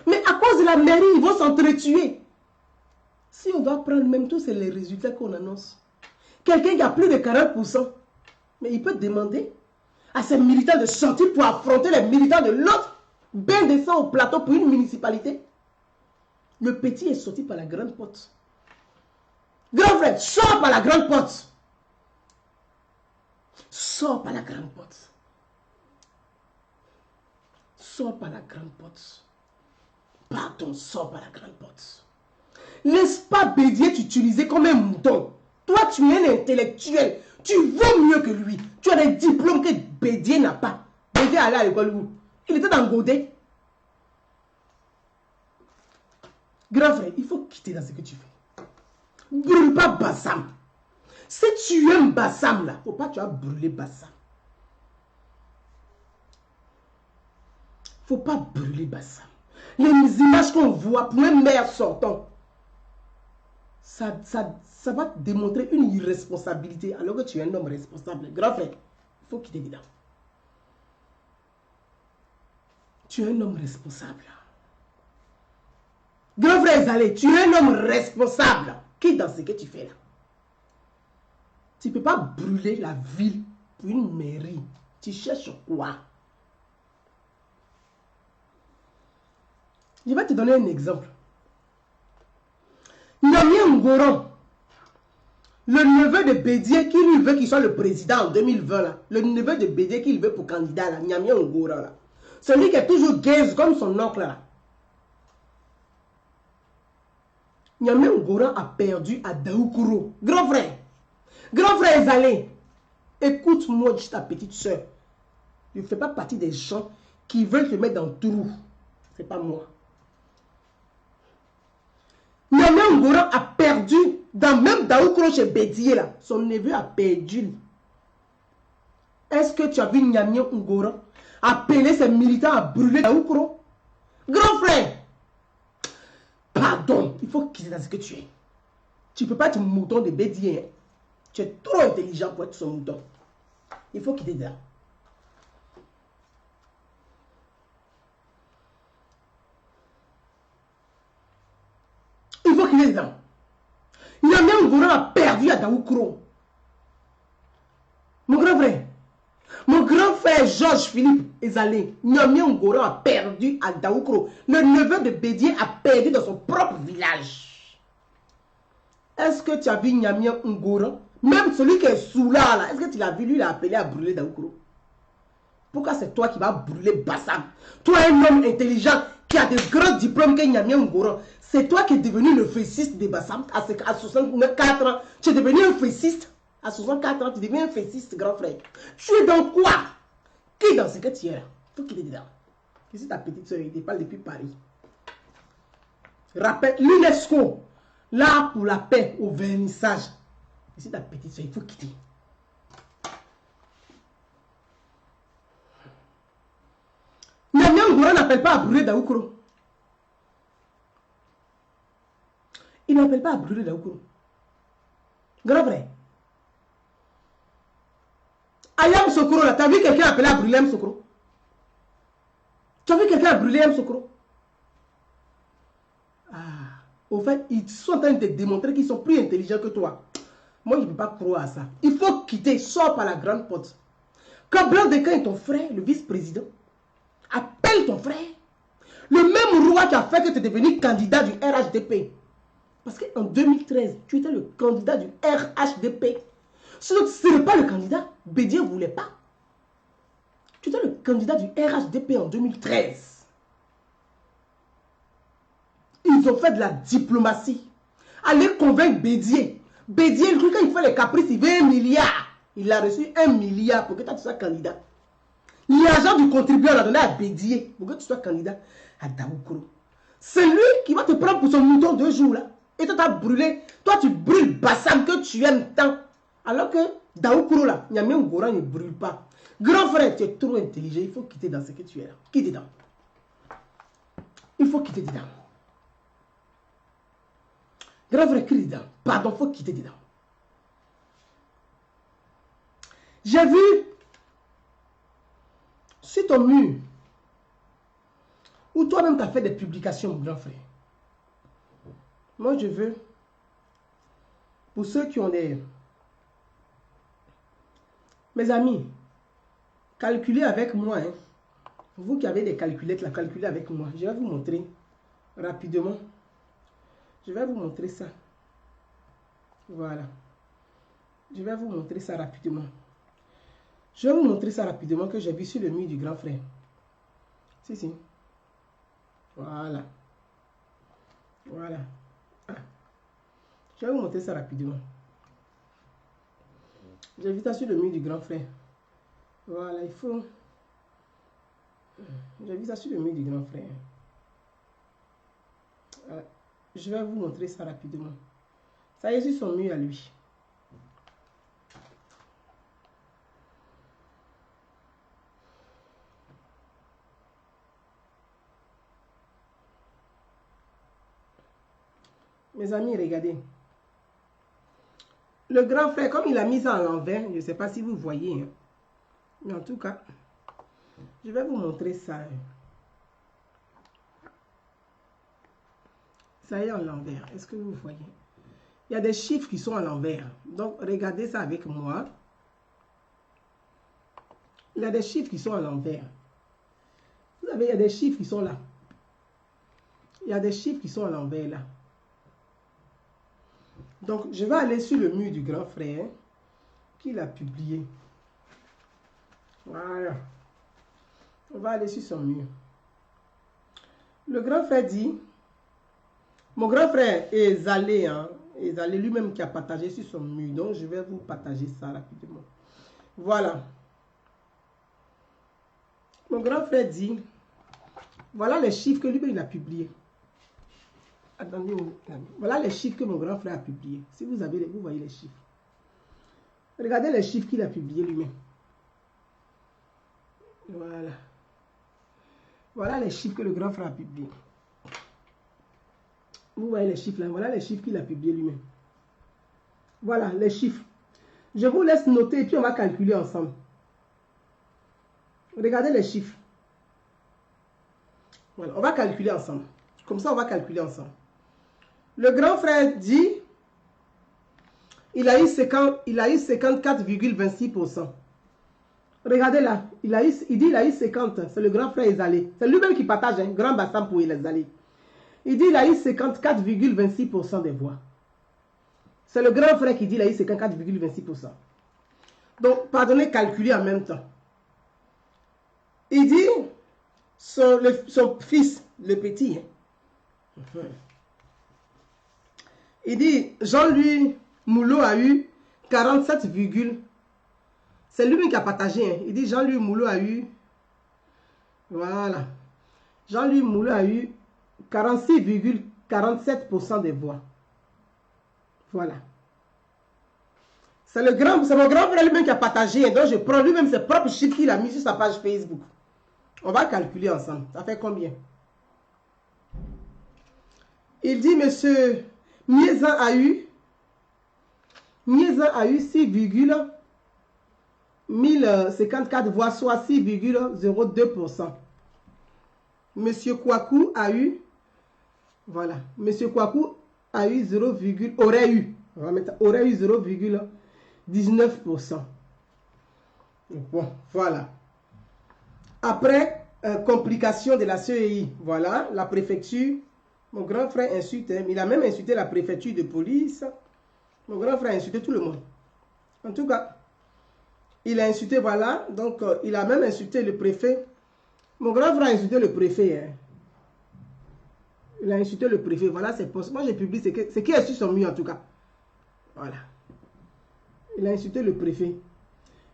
Mais à cause de la mairie, ils vont s'entretuer. Si on doit prendre même tout, c'est les résultats qu'on annonce. Quelqu'un qui a plus de 40%, mais il peut demander à ses militants de sortir pour affronter les militants de l'autre, bien descend au plateau pour une municipalité. Le petit est sorti par la grande porte. Grand frère, sors par la grande porte. Sors par la grande porte. Sors par la grande porte. Pardon, sors par la grande porte. Laisse pas Bédier t'utiliser comme un mouton. Toi, tu es un intellectuel. Tu vaux mieux que lui. Tu as des diplômes que Bédier n'a pas. Bédier allait à l'école où? Il était dans Godet. Grand frère, il faut quitter dans ce que tu fais. Brûle pas Bassam. Si tu aimes Bassam, là, faut pas tu vas brûler Bassam. Faut pas brûler Bassam. Les images qu'on voit pour un maire sortant, ça va te démontrer une irresponsabilité alors que tu es un homme responsable. Grand frère, il faut quitter dedans. Tu es un homme responsable. Grand frère Zalé, tu es un homme responsable. Quitte dans ce que tu fais là. Tu ne peux pas brûler la ville pour une mairie. Tu cherches quoi? Je vais te donner un exemple. Nyamia Ngoran, le neveu de Bédié qui lui veut qu'il soit le président en 2020, là, le neveu de Bédié qu'il veut pour candidat, là, Nyamia Ngoran, là, celui qui est toujours gaze comme son oncle, là. Nyamia Ngoran a perdu à Daoukoro. Grand frère Ezalé, écoute-moi, juste ta petite soeur. Je ne fais pas partie des gens qui veulent te mettre dans le trou. Ce n'est pas moi. Nyamia Ngoran a perdu, dans même Daoukoro chez Bédié, là, son neveu a perdu. Est-ce que tu as vu Nyamia Ngoran appeler ses militants à brûler Daoukoro? Grand frère, pardon, il faut quitter dans ce que tu es. Tu ne peux pas être mouton de Bédié. Hein. Tu es trop intelligent pour être son mouton. Il faut quitter là. Il faut qu'il est dedans. Nyamia Ngoran a perdu à Daoukoro. Mon grand frère Georges Philippe Ezalé, Nyamia Ngoran a perdu à Daoukoro. Le neveu de Bédié a perdu dans son propre village. Est-ce que tu as vu Nyamia Ngoran? Même celui qui est sous là, est-ce que tu l'as vu? Lui, il a appelé à brûler Daoukoro. Pourquoi c'est toi qui vas brûler Bassam? Toi, un homme intelligent qui a de grands diplômes que Nyamia Ngoran. C'est toi qui es devenu le fessiste de Bassam à 64 ans. Tu es devenu un fessiste. À 64 ans, tu deviens un fessiste, grand frère. Tu es dans quoi? Qui est dans ce que tu es là? Il faut qu'il est dedans. Ici, ta petite soeur, il te parle depuis Paris. Rappelle, l'UNESCO, là pour la paix, au vernissage. Ici, ta petite soeur, il faut quitter. Nyamia Ngoran n'appelle pas à brûler Daoukoro. Il n'appelle pas à brûler Daoukoro. Grand vrai. Ayam Sokoro, là, tu as vu quelqu'un appeler à brûler Ayam Sokoro? Tu as vu quelqu'un à brûler Ayam Sokoro? Ah, au fait, ils sont en train de te démontrer qu'ils sont plus intelligents que toi. Moi, je ne peux pas croire à ça. Il faut quitter, sors par la grande porte. Quand Blanc-Decan est ton frère, le vice-président, appelle ton frère. Le même roi qui a fait que tu es devenu candidat du RHDP. Parce qu'en 2013, tu étais le candidat du RHDP. Sinon, ce n'est pas le candidat. Bédié ne voulait pas. Tu étais le candidat du RHDP en 2013. Ils ont fait de la diplomatie. Allez convaincre Bédié. Bédié, quand il fait les caprices, il veut 1 milliard. Il a reçu 1 milliard pour que tu sois candidat. L'argent du contribuable l'a donné à Bédié pour que tu sois candidat à Daoukoro. C'est lui qui va te prendre pour son mouton 2 jours là. Et toi, tu as brûlé. Toi, tu brûles Bassam que tu aimes tant. Alors que Daoukoro là, Nyamia Ngoran ne brûle pas. Grand frère, tu es trop intelligent. Il faut quitter dans ce que tu es là. Quitte dedans. Il faut quitter dedans. Grand frère, quitte dedans. Pardon, il faut quitter dedans. J'ai vu sur ton mur où toi-même tu as fait des publications, mon grand frère. Moi, je veux, pour ceux qui ont des... Mes amis, calculez avec moi. Hein. Vous qui avez des calculettes, là, calculez avec moi. Je vais vous montrer rapidement. Je vais vous montrer ça. Voilà. Je vais vous montrer ça rapidement. Je vais vous montrer ça rapidement que j'ai vu sur le mur du grand frère. Si, si. Voilà. Voilà. Ah. Je vais vous montrer ça rapidement. J'ai vu ça sur le mur du grand frère. Voilà, il faut... J'ai vu ça sur le mur du grand frère. Voilà. Je vais vous montrer ça rapidement. Ça y est, sur son mur à lui. Mes amis, regardez. Le grand frère, comme il a mis ça à l'envers, je ne sais pas si vous voyez. Hein. Mais en tout cas, je vais vous montrer ça. Ça y est, à l'envers. Est-ce que vous voyez? Il y a des chiffres qui sont à l'envers. Donc, regardez ça avec moi. Il y a des chiffres qui sont à l'envers. Vous savez, il y a des chiffres qui sont là. Il y a des chiffres qui sont à l'envers là. Donc, je vais aller sur le mur du grand frère qu'il a publié. Voilà. On va aller sur son mur. Le grand frère dit, mon grand frère est Zalé, hein, Zalé lui-même qui a partagé sur son mur. Donc, je vais vous partager ça rapidement. Voilà. Mon grand frère dit, voilà les chiffres que lui-même il a publiés. Attendez, voilà les chiffres que mon grand frère a publiés. Si vous avez, vous voyez les chiffres. Regardez les chiffres qu'il a publiés lui-même. Voilà. Voilà les chiffres que le grand frère a publiés. Vous voyez les chiffres là. Voilà les chiffres qu'il a publiés lui-même. Voilà les chiffres. Je vous laisse noter et puis on va calculer ensemble. Regardez les chiffres. Voilà, on va calculer ensemble. Comme ça, on va calculer ensemble. Le grand frère dit, il a eu 54,26%. Regardez là, il dit il a eu 50. C'est le grand frère Ezalé. C'est lui-même qui partage, un grand bassin pour les Ezalé. Il dit il a eu 54,26% des voix. C'est le grand frère qui dit il a eu 54,26%. Donc, pardonnez, calculer en même temps. Il dit, son fils, le petit, il dit, Jean-Louis Moulot a eu 47, c'est lui qui a partagé. Hein. Il dit, Jean-Louis Moulot a eu, voilà, Jean-Louis Moulot a eu 46,47% des voix. Voilà. C'est mon grand frère lui-même qui a partagé. Donc, je prends lui-même ses propres chiffres qu'il a mis sur sa page Facebook. On va calculer ensemble. Ça fait combien? Il dit, monsieur Miezan a eu 6,1054 voix, soit 6,02%. Monsieur Kouakou a eu, voilà, monsieur Kouakou a eu aurait eu 0,19%. Bon, voilà. Après, complication de la CEI, voilà, la préfecture, mon grand frère insulte, hein, il a même insulté la préfecture de police. Mon grand frère a insulté tout le monde. En tout cas, il a insulté, voilà, donc il a même insulté le préfet. Mon grand frère a insulté le préfet. Hein. Il a insulté le préfet, voilà, c'est poste. Moi, j'ai publié ce qui est sur son mur, en tout cas. Voilà. Il a insulté le préfet.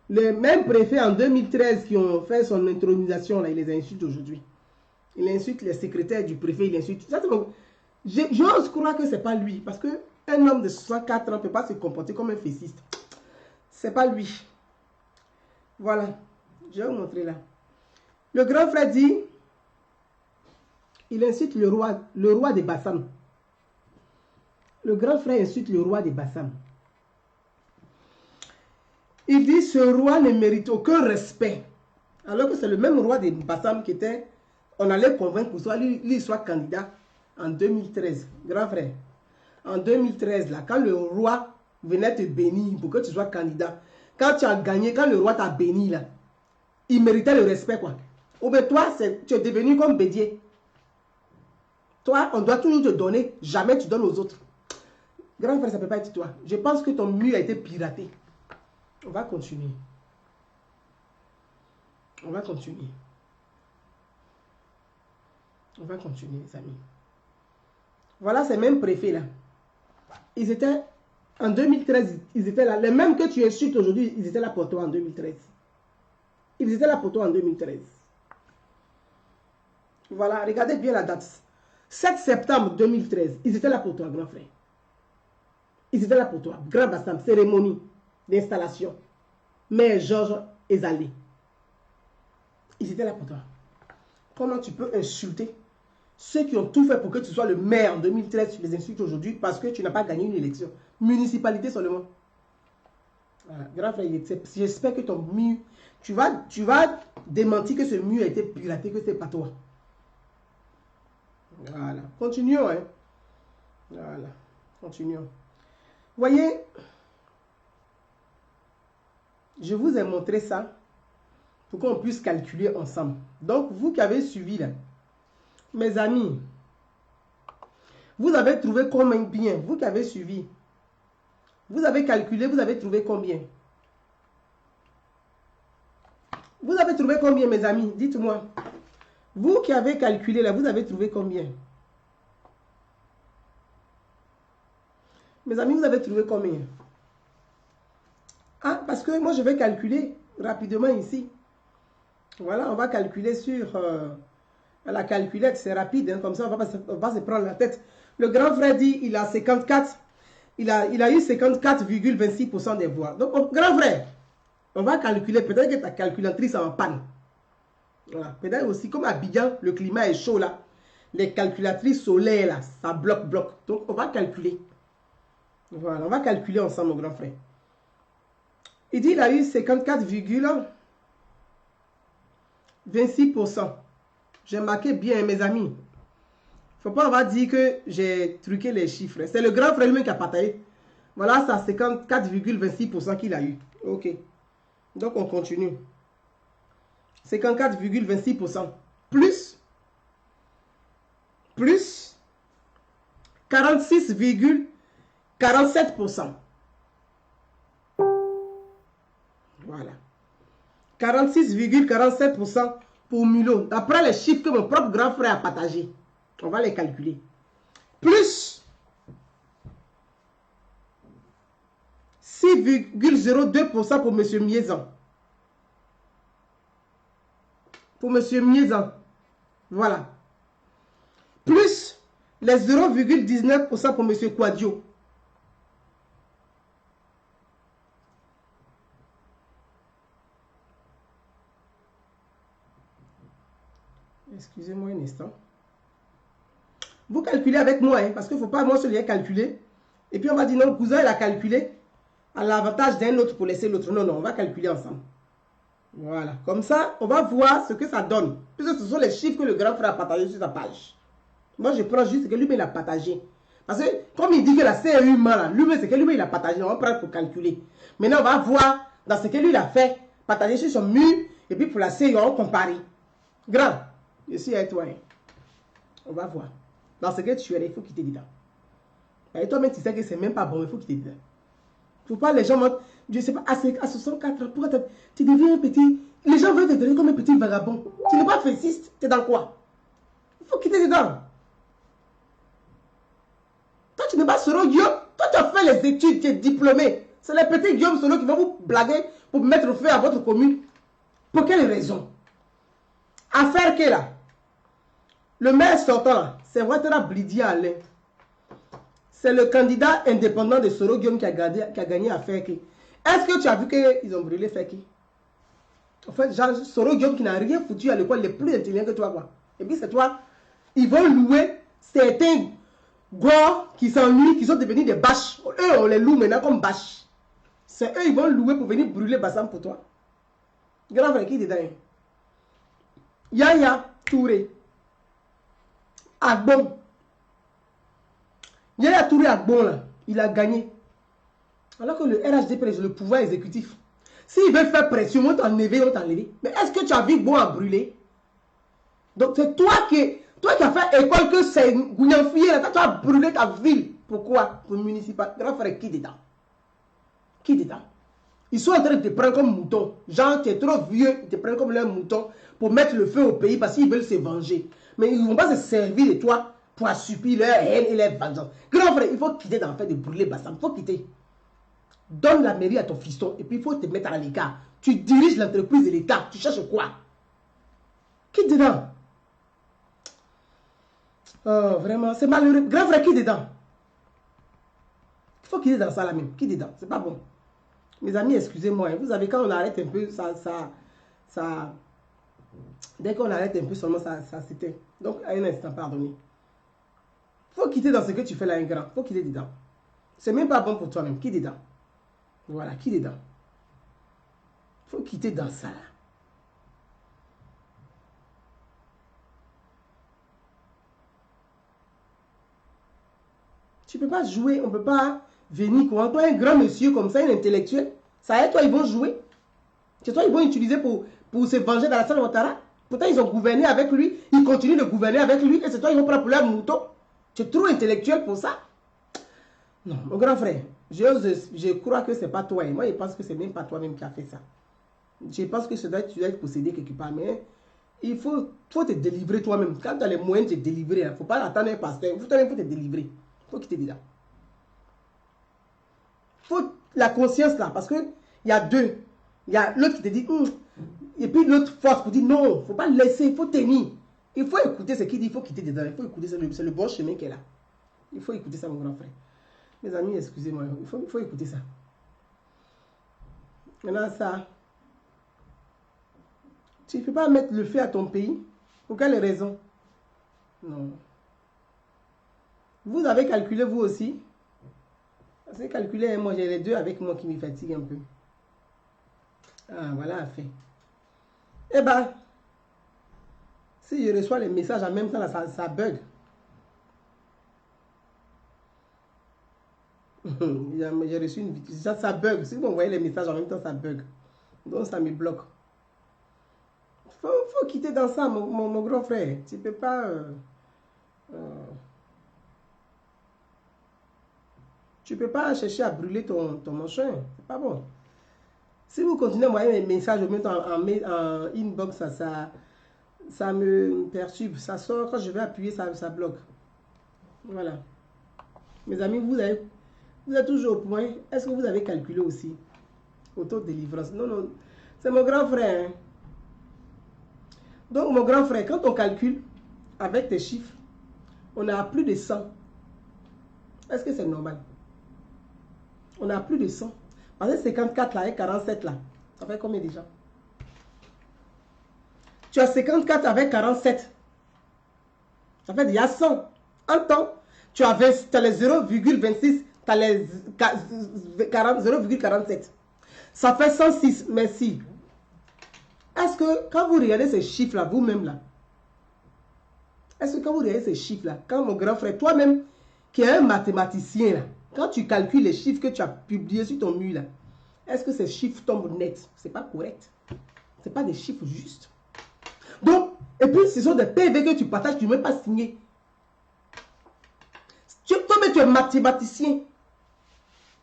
Les mêmes préfets en 2013 qui ont fait son intronisation, là, il les insulte aujourd'hui. Il insulte les secrétaires du préfet, il insulte. J'ose croire que ce n'est pas lui, parce qu'un homme de 64 ans ne peut pas se comporter comme un fessiste. Ce n'est pas lui. Voilà. Je vais vous montrer là. Le grand frère dit, il insulte le roi des Bassam. Le grand frère insulte le roi des Bassam. Il dit, ce roi ne mérite aucun respect. Alors que c'est le même roi des Bassam qui était, on allait convaincre pour que lui soit candidat en 2013. Grand frère, en 2013, là, quand le roi venait te bénir pour que tu sois candidat, quand tu as gagné, quand le roi t'a béni, là, il méritait le respect, quoi. Ou bien toi, tu es devenu comme Bédier. Toi, on doit toujours te donner, jamais tu donnes aux autres. Grand frère, ça ne peut pas être toi. Je pense que ton mur a été piraté. On va continuer. On va continuer. On va continuer, les amis. Voilà ces mêmes préfets là. Ils étaient, en 2013, ils étaient là. Les mêmes que tu insultes aujourd'hui, ils étaient là pour toi en 2013. Ils étaient là pour toi en 2013. Voilà, regardez bien la date. 7 septembre 2013, ils étaient là pour toi, grand frère. Ils étaient là pour toi. Grand Bassam, cérémonie d'installation. Mère Georges Ezalé. Ils étaient là pour toi. Comment tu peux insulter ceux qui ont tout fait pour que tu sois le maire en 2013, tu les insultes aujourd'hui parce que tu n'as pas gagné une élection. Municipalité seulement. Voilà. Grand frère, j'espère que ton mur, tu vas démentir que ce mur a été piraté, que ce n'est pas toi. Voilà. Continuons. Hein. Voilà. Continuons. Voyez, je vous ai montré ça pour qu'on puisse calculer ensemble. Donc, vous qui avez suivi là, mes amis, vous avez trouvé combien? Vous qui avez suivi, vous avez calculé, vous avez trouvé combien? Vous avez trouvé combien, mes amis? Dites-moi. Vous qui avez calculé là, vous avez trouvé combien? Mes amis, vous avez trouvé combien? Ah, parce que moi, je vais calculer rapidement ici. Voilà, on va calculer sur la calculette. C'est rapide, hein, comme ça, on va se prendre la tête. Le grand frère dit, il a 54. Il a eu 54,26% des voix. Donc, grand frère, on va calculer. Peut-être que ta calculatrice est en panne. Voilà. Peut-être aussi, comme à Abidjan, le climat est chaud là. Les calculatrices solaires là, ça bloque. Donc, on va calculer. Voilà, on va calculer ensemble, mon grand frère. Il dit qu'il a eu 54,26%. J'ai marqué bien, mes amis. Il ne faut pas avoir dit que j'ai truqué les chiffres. C'est le grand frère lui-même qui a partagé. Voilà, ça 54,26% qu'il a eu. Ok. Donc, on continue. 54,26%. Plus 46,47%. Voilà. 46,47% pour Mulot. D'après les chiffres que mon propre grand frère a partagé. On va les calculer. Plus 6,02% pour M. Miezan. Pour M. Miezan. Voilà. Plus les 0,19% pour M. Quadio. Excusez-moi un instant. Vous calculez avec moi, hein, parce qu'il ne faut pas moi seul calculer. Et puis on va dire non, le cousin il a calculé à l'avantage d'un autre pour laisser l'autre. Non, on va calculer ensemble. Voilà. Comme ça, on va voir ce que ça donne. Puisque ce sont les chiffres que le grand frère a partagé sur sa page. Moi, je prends juste ce que lui-même il a partagé. Parce que comme il dit que la CRU mal, lui-même c'est que lui-même il a partagé. On va prendre pour calculer. Maintenant, on va voir dans ce que lui il a fait, partager sur son mur. Et puis pour la CRU, on compare. Grand, je suis avec toi. Hein. On va voir. Dans ce que tu es, il faut quitter dedans. Et toi-même, tu sais que c'est même pas bon, il faut quitter dedans. Il ne faut pas les gens montrent, je ne sais pas, à 64 ans, pourquoi tu deviens un petit. Les gens veulent te donner comme un petit vagabond. Tu n'es pas fessiste, tu es dans quoi? Il faut quitter dedans. Toi, tu n'es pas Soro Guillaume. Toi, tu as fait les études, tu es diplômé. C'est les petits Guillaume Soro qui vont vous blaguer pour mettre au feu à votre commune. Pour quelle raison? Affaire que là, le maire sortant là, c'est Ouattara Blidia Alain. C'est le candidat indépendant de Soro Guillaume qui a gagné à Feki. Est-ce que tu as vu qu'ils ont brûlé Feki? En fait, genre, Soro Guillaume qui n'a rien foutu à l'école, il est plus intelligent que toi, quoi. Et puis c'est toi, ils vont louer certains gars qui s'ennuient, qui sont devenus des bâches. Eux, on les loue maintenant comme bâches. C'est eux, ils vont louer pour venir brûler Bassam pour toi. Grand frère, qui est dedans? Yaya Touré. Agbon. Yaya Touré Agbon, là, il a gagné. Alors que le RHDP, le pouvoir exécutif, s'ils veulent faire pression, on t'enlever, on t'enlever. Mais est-ce que tu as vu bon à brûler? Donc c'est toi qui as fait école que c'est Gounyanfié, là, tu as brûlé ta ville. Pourquoi? Pour le municipal. Grand frère, qui dedans? Qui dedans? Ils sont en train de te prendre comme mouton. Genre, tu es trop vieux, ils te prennent comme leur mouton pour mettre le feu au pays parce qu'ils veulent se venger. Mais ils ne vont pas se servir de toi pour assoupir leur haine et leur vengeance. Grand frère, il faut quitter dans le fait de brûler Bassam. Il faut quitter. Donne la mairie à ton fiston et puis il faut te mettre à l'écart. Tu diriges l'entreprise de l'État. Tu cherches quoi? Qui dedans? Oh, vraiment, c'est malheureux. Grand frère, qui dedans? Il faut quitter dans ça là même. Qui dedans? C'est pas bon. Mes amis, excusez-moi. Vous savez, quand on arrête un peu, dès qu'on arrête un peu seulement, ça s'éteint. Donc, à un instant, pardonnez. Il faut quitter dans ce que tu fais là, un grand. Il faut quitter dedans. C'est même pas bon pour toi-même. Qui dedans? Voilà, qui dedans? Il faut quitter dans ça là. Tu ne peux pas jouer, on ne peut pas venir quoi. Toi, un grand monsieur comme ça, un intellectuel, ça y est, toi, ils vont jouer. C'est toi, ils vont utiliser pour pour se venger dans la salle Ouattara. Pourtant, ils ont gouverné avec lui. Ils continuent de gouverner avec lui. Et c'est toi, ils vont prendre pour leur mouton. Tu es trop intellectuel pour ça. Non, mon grand frère, je crois que c'est pas toi. Et moi, je pense que c'est même pas toi-même qui a fait ça. Je pense que tu dois être possédé quelque part. Mais il faut te délivrer toi-même. Quand tu as les moyens de te délivrer, il ne faut pas attendre un pasteur. Il faut te délivrer. Il faut quitter déjà. Il faut la conscience là. Parce qu'il y a deux. Il y a l'autre qui te dit, et puis l'autre force pour dire non. Il ne faut pas le laisser. Il faut tenir. Il faut écouter ce qu'il dit. Il faut quitter dedans. Il faut écouter. C'est le bon chemin qui est là. Il faut écouter ça, mon grand frère. Mes amis, excusez-moi. Il faut écouter ça. Maintenant, ça. Tu ne peux pas mettre le feu à ton pays. Pour quelle raison? Non. Vous avez calculé vous aussi. Parce que calculer, moi j'ai les deux avec moi qui me fatiguent un peu. Ah, voilà, fait. Eh ben, si je reçois les messages en même temps, là, ça bug. J'ai reçu une vidéo. Ça bug. Si vous envoyez les messages en même temps, ça bug. Donc ça me bloque. Faut quitter dans ça, mon grand frère. Tu peux pas... tu peux pas chercher à brûler ton machin. C'est pas bon. Si vous continuez à envoyer mes messages en inbox, ça me perturbe. Ça sort, quand je vais appuyer, ça bloque. Voilà. Mes amis, vous êtes toujours au point. Est-ce que vous avez calculé aussi? Auto-délivrance. Non, non. C'est mon grand frère. Hein. Donc, mon grand frère, quand on calcule avec tes chiffres, on a plus de 100. Est-ce que c'est normal? On a plus de 100. Parce que 54 là et 47 là, ça fait combien déjà? Tu as 54 avec 47. Ça fait déjà 100. En temps, tu as les 0,26, tu as les 0,47. Ça fait 106. Merci. Est-ce que quand vous regardez ces chiffres-là, vous-même là, est-ce que quand vous regardez ces chiffres-là, quand mon grand frère, toi-même, qui est un mathématicien, là, quand tu calcules les chiffres que tu as publiés sur ton mur, là, est-ce que ces chiffres tombent net? Ce n'est pas correct. Ce n'est pas des chiffres justes. Donc, et puis, ce sont des PV que tu partages, tu ne veux même pas signer. Toi-même, tu es mathématicien.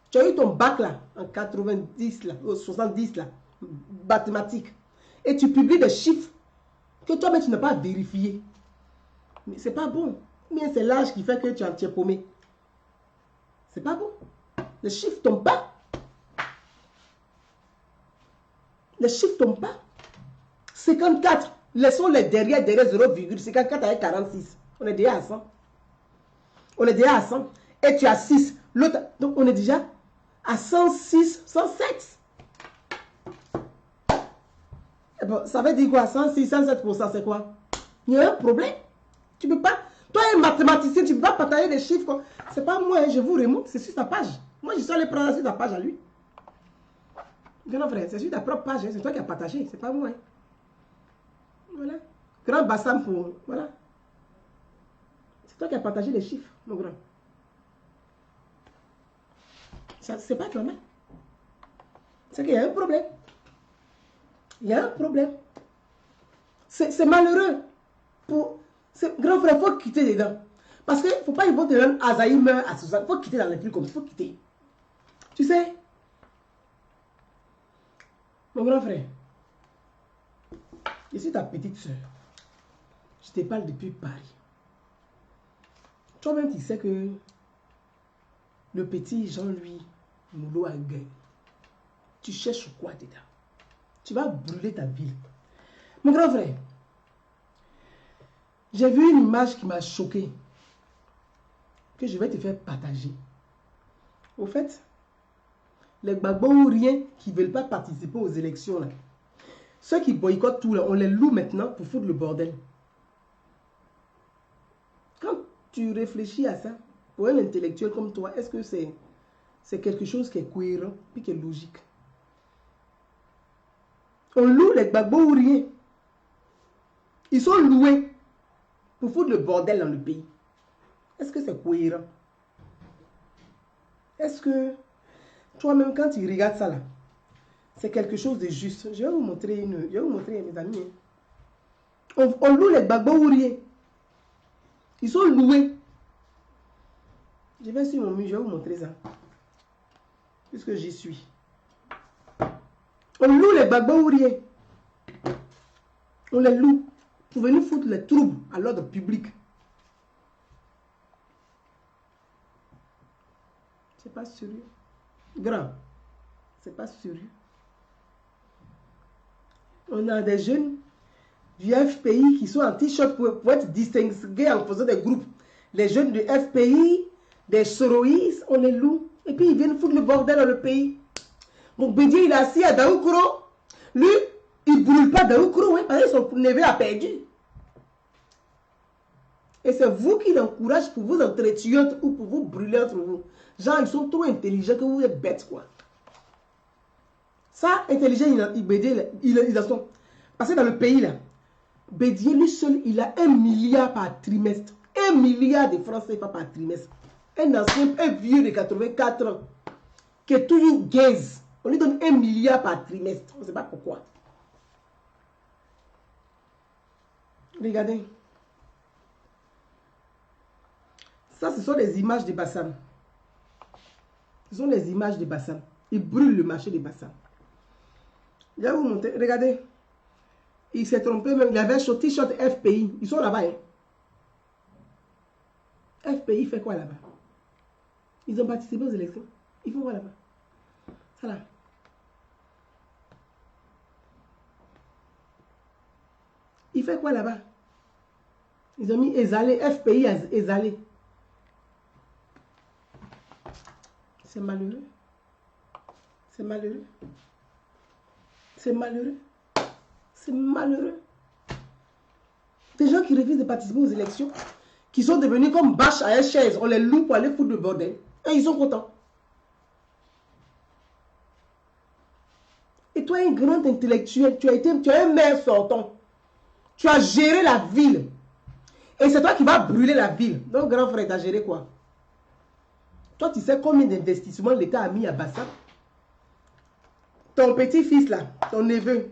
Tu as eu ton bac là, en 90, là, 70, là, mathématiques. Et tu publies des chiffres que toi-même, tu n'as pas vérifié. Mais ce n'est pas bon. Mais c'est l'âge qui fait que tu es paumé. C'est pas bon. Les chiffres ne tombent pas. Les chiffres ne tombent pas. 54. Laissons-les derrière 0,54 avec 46. On est déjà à 100. On est déjà à 100. Et tu as 6. L'autre, donc on est déjà à 106, 107. Et bon, ça veut dire quoi? 106, 107%, c'est quoi? Il y a un problème. Tu ne peux pas. Toi, un mathématicien, tu ne peux pas partager des chiffres. Ce n'est pas moi, je vous remonte, c'est sur sa page. Moi, je suis allé prendre sur ta page à lui. Non, frère, c'est sur ta propre page. C'est toi qui as partagé, c'est pas moi. Voilà. Grand Bassam pour. Voilà. C'est toi qui as partagé les chiffres, mon grand. C'est pas normal. C'est qu'il y a un problème. Il y a un problème. C'est malheureux. Grand frère, il faut quitter dedans. Parce qu'il ne faut pas ils vont te rendre Alzheimer à 60. Il faut quitter dans les trucs comme ça. Il faut quitter. Tu sais, mon grand frère, je suis ta petite soeur. Je te parle depuis Paris. Toi-même, tu sais que le petit Jean-Louis Moulot a gagné. Tu cherches quoi dedans? Tu vas brûler ta ville. Mon grand frère, j'ai vu une image qui m'a choqué, que je vais te faire partager. Au fait, les Gbagbouriens qui ne veulent pas participer aux élections, là, ceux qui boycottent tout, là, on les loue maintenant pour foutre le bordel. Quand tu réfléchis à ça, pour un intellectuel comme toi, est-ce que c'est quelque chose qui est cohérent et qui est logique? On loue les Gbagbouriens. Ils sont loués pour foutre le bordel dans le pays. Est-ce que c'est cohérent? Est-ce que toi-même, quand tu regardes ça là, C'est quelque chose de juste. Je vais vous montrer mes amis. On loue les Gbagbo ouvriers. Ils sont loués. Je vais sur mon mur, je vais vous montrer ça. Puisque j'y suis. On loue les Gbagbo ouvriers. On les loue pour venir foutre les troubles à l'ordre public. C'est pas sérieux. Grand. C'est pas sérieux. On a des jeunes du FPI qui sont en t-shirt pour être distingués en faisant des groupes. Les jeunes du FPI, des soroïs, on les loue. Et puis ils viennent foutre le bordel dans le pays. Donc Bédié, il est assis à Daoukro. Lui, il ne brûle pas Daoukro, hein, parce que son neveu a perdu. Et c'est vous qui l'encouragez pour vous entretuer ou pour vous brûler entre vous. Genre, ils sont trop intelligents que vous êtes bêtes, quoi. Ça, intelligent, ils en sont. Parce que dans le pays, là, Bédié, lui seul, il a 1 milliard par trimestre. 1 milliard de francs CFA par trimestre. Un ancien, un vieux de 84 ans, qui est toujours gaze. On lui donne 1 milliard par trimestre. On ne sait pas pourquoi. Regardez. Ça, ce sont les images de Bassam. Ce sont les images de Bassam. Ils brûlent le marché de Bassam. Je vais vous montrer. Regardez. Il s'est trompé même. Il avait un t-shirt FPI. Ils sont là-bas. Hein. FPI fait quoi là-bas? Ils ont participé aux élections. Ils font quoi là-bas? Ça là. Il fait quoi là-bas? Ils ont mis Ezalé. FPI à Ezalé. C'est malheureux. C'est malheureux. C'est malheureux. C'est malheureux. Des gens qui refusent de participer aux élections, qui sont devenus comme bâches à une chaise, on les loue pour aller foutre le bordel. Et ils sont contents. Et toi, un grand intellectuel, tu as un maire sortant. Tu as géré la ville. Et c'est toi qui vas brûler la ville. Donc, grand frère, tu as géré quoi? Toi, tu sais combien d'investissements l'État a mis à Bassam? Ton petit-fils là, ton neveu,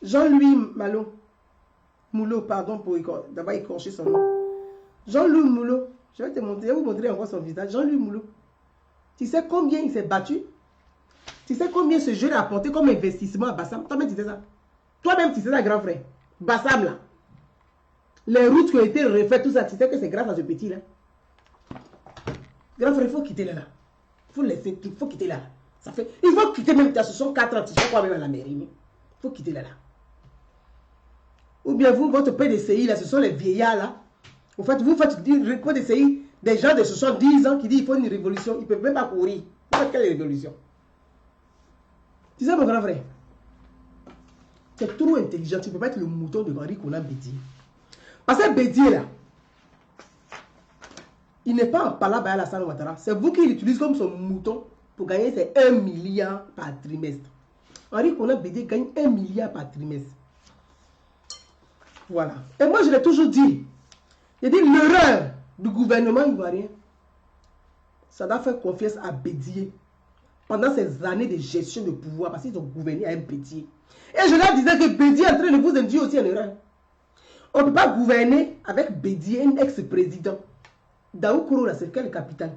Jean-Louis Moulot, pardon pour d'avoir écorché son nom. Jean-Louis Moulot, je vais vous montrer encore son visage. Jean-Louis Moulot, tu sais combien il s'est battu? Tu sais combien ce jeune a apporté comme investissement à Bassam? Toi-même, tu sais ça. Toi-même, tu sais ça, grand frère. Bassam là. Les routes qui ont été refaites, tout ça, tu sais que c'est grâce à ce petit-là. Grand frère, il faut quitter là. Il faut quitter là. Ça fait, il faut quitter même, tu as 64 ans, tu sais quoi même à la mairie. Il faut quitter là. Ou bien vous, votre PDCI, là, ce sont les vieillards là. En fait, vous faites le PDCI des gens de 70 ans qui disent qu'il faut une révolution. Ils ne peuvent même pas courir. Vous faites quelle révolution? Tu sais, mon grand frère, c'est trop intelligent. Tu ne peux pas être le mouton de Henri Konan Bédié. Parce que Bédié, là, il n'est pas en palabre à Alassane Ouattara. C'est vous qui l'utilisez comme son mouton pour gagner ses 1 milliard par trimestre. Henri Konan Bédié gagne 1 milliard par trimestre. Voilà. Et moi, je l'ai toujours dit. J'ai dit l'erreur du gouvernement ivoirien, ça doit faire confiance à Bédié pendant ces années de gestion de pouvoir parce qu'ils ont gouverné à un Bédié. Et je leur disais que Bédié est en train de vous induire aussi en erreur. On ne peut pas gouverner avec Bédié, un ex-président. Daoukro, là, c'est quelle capitale?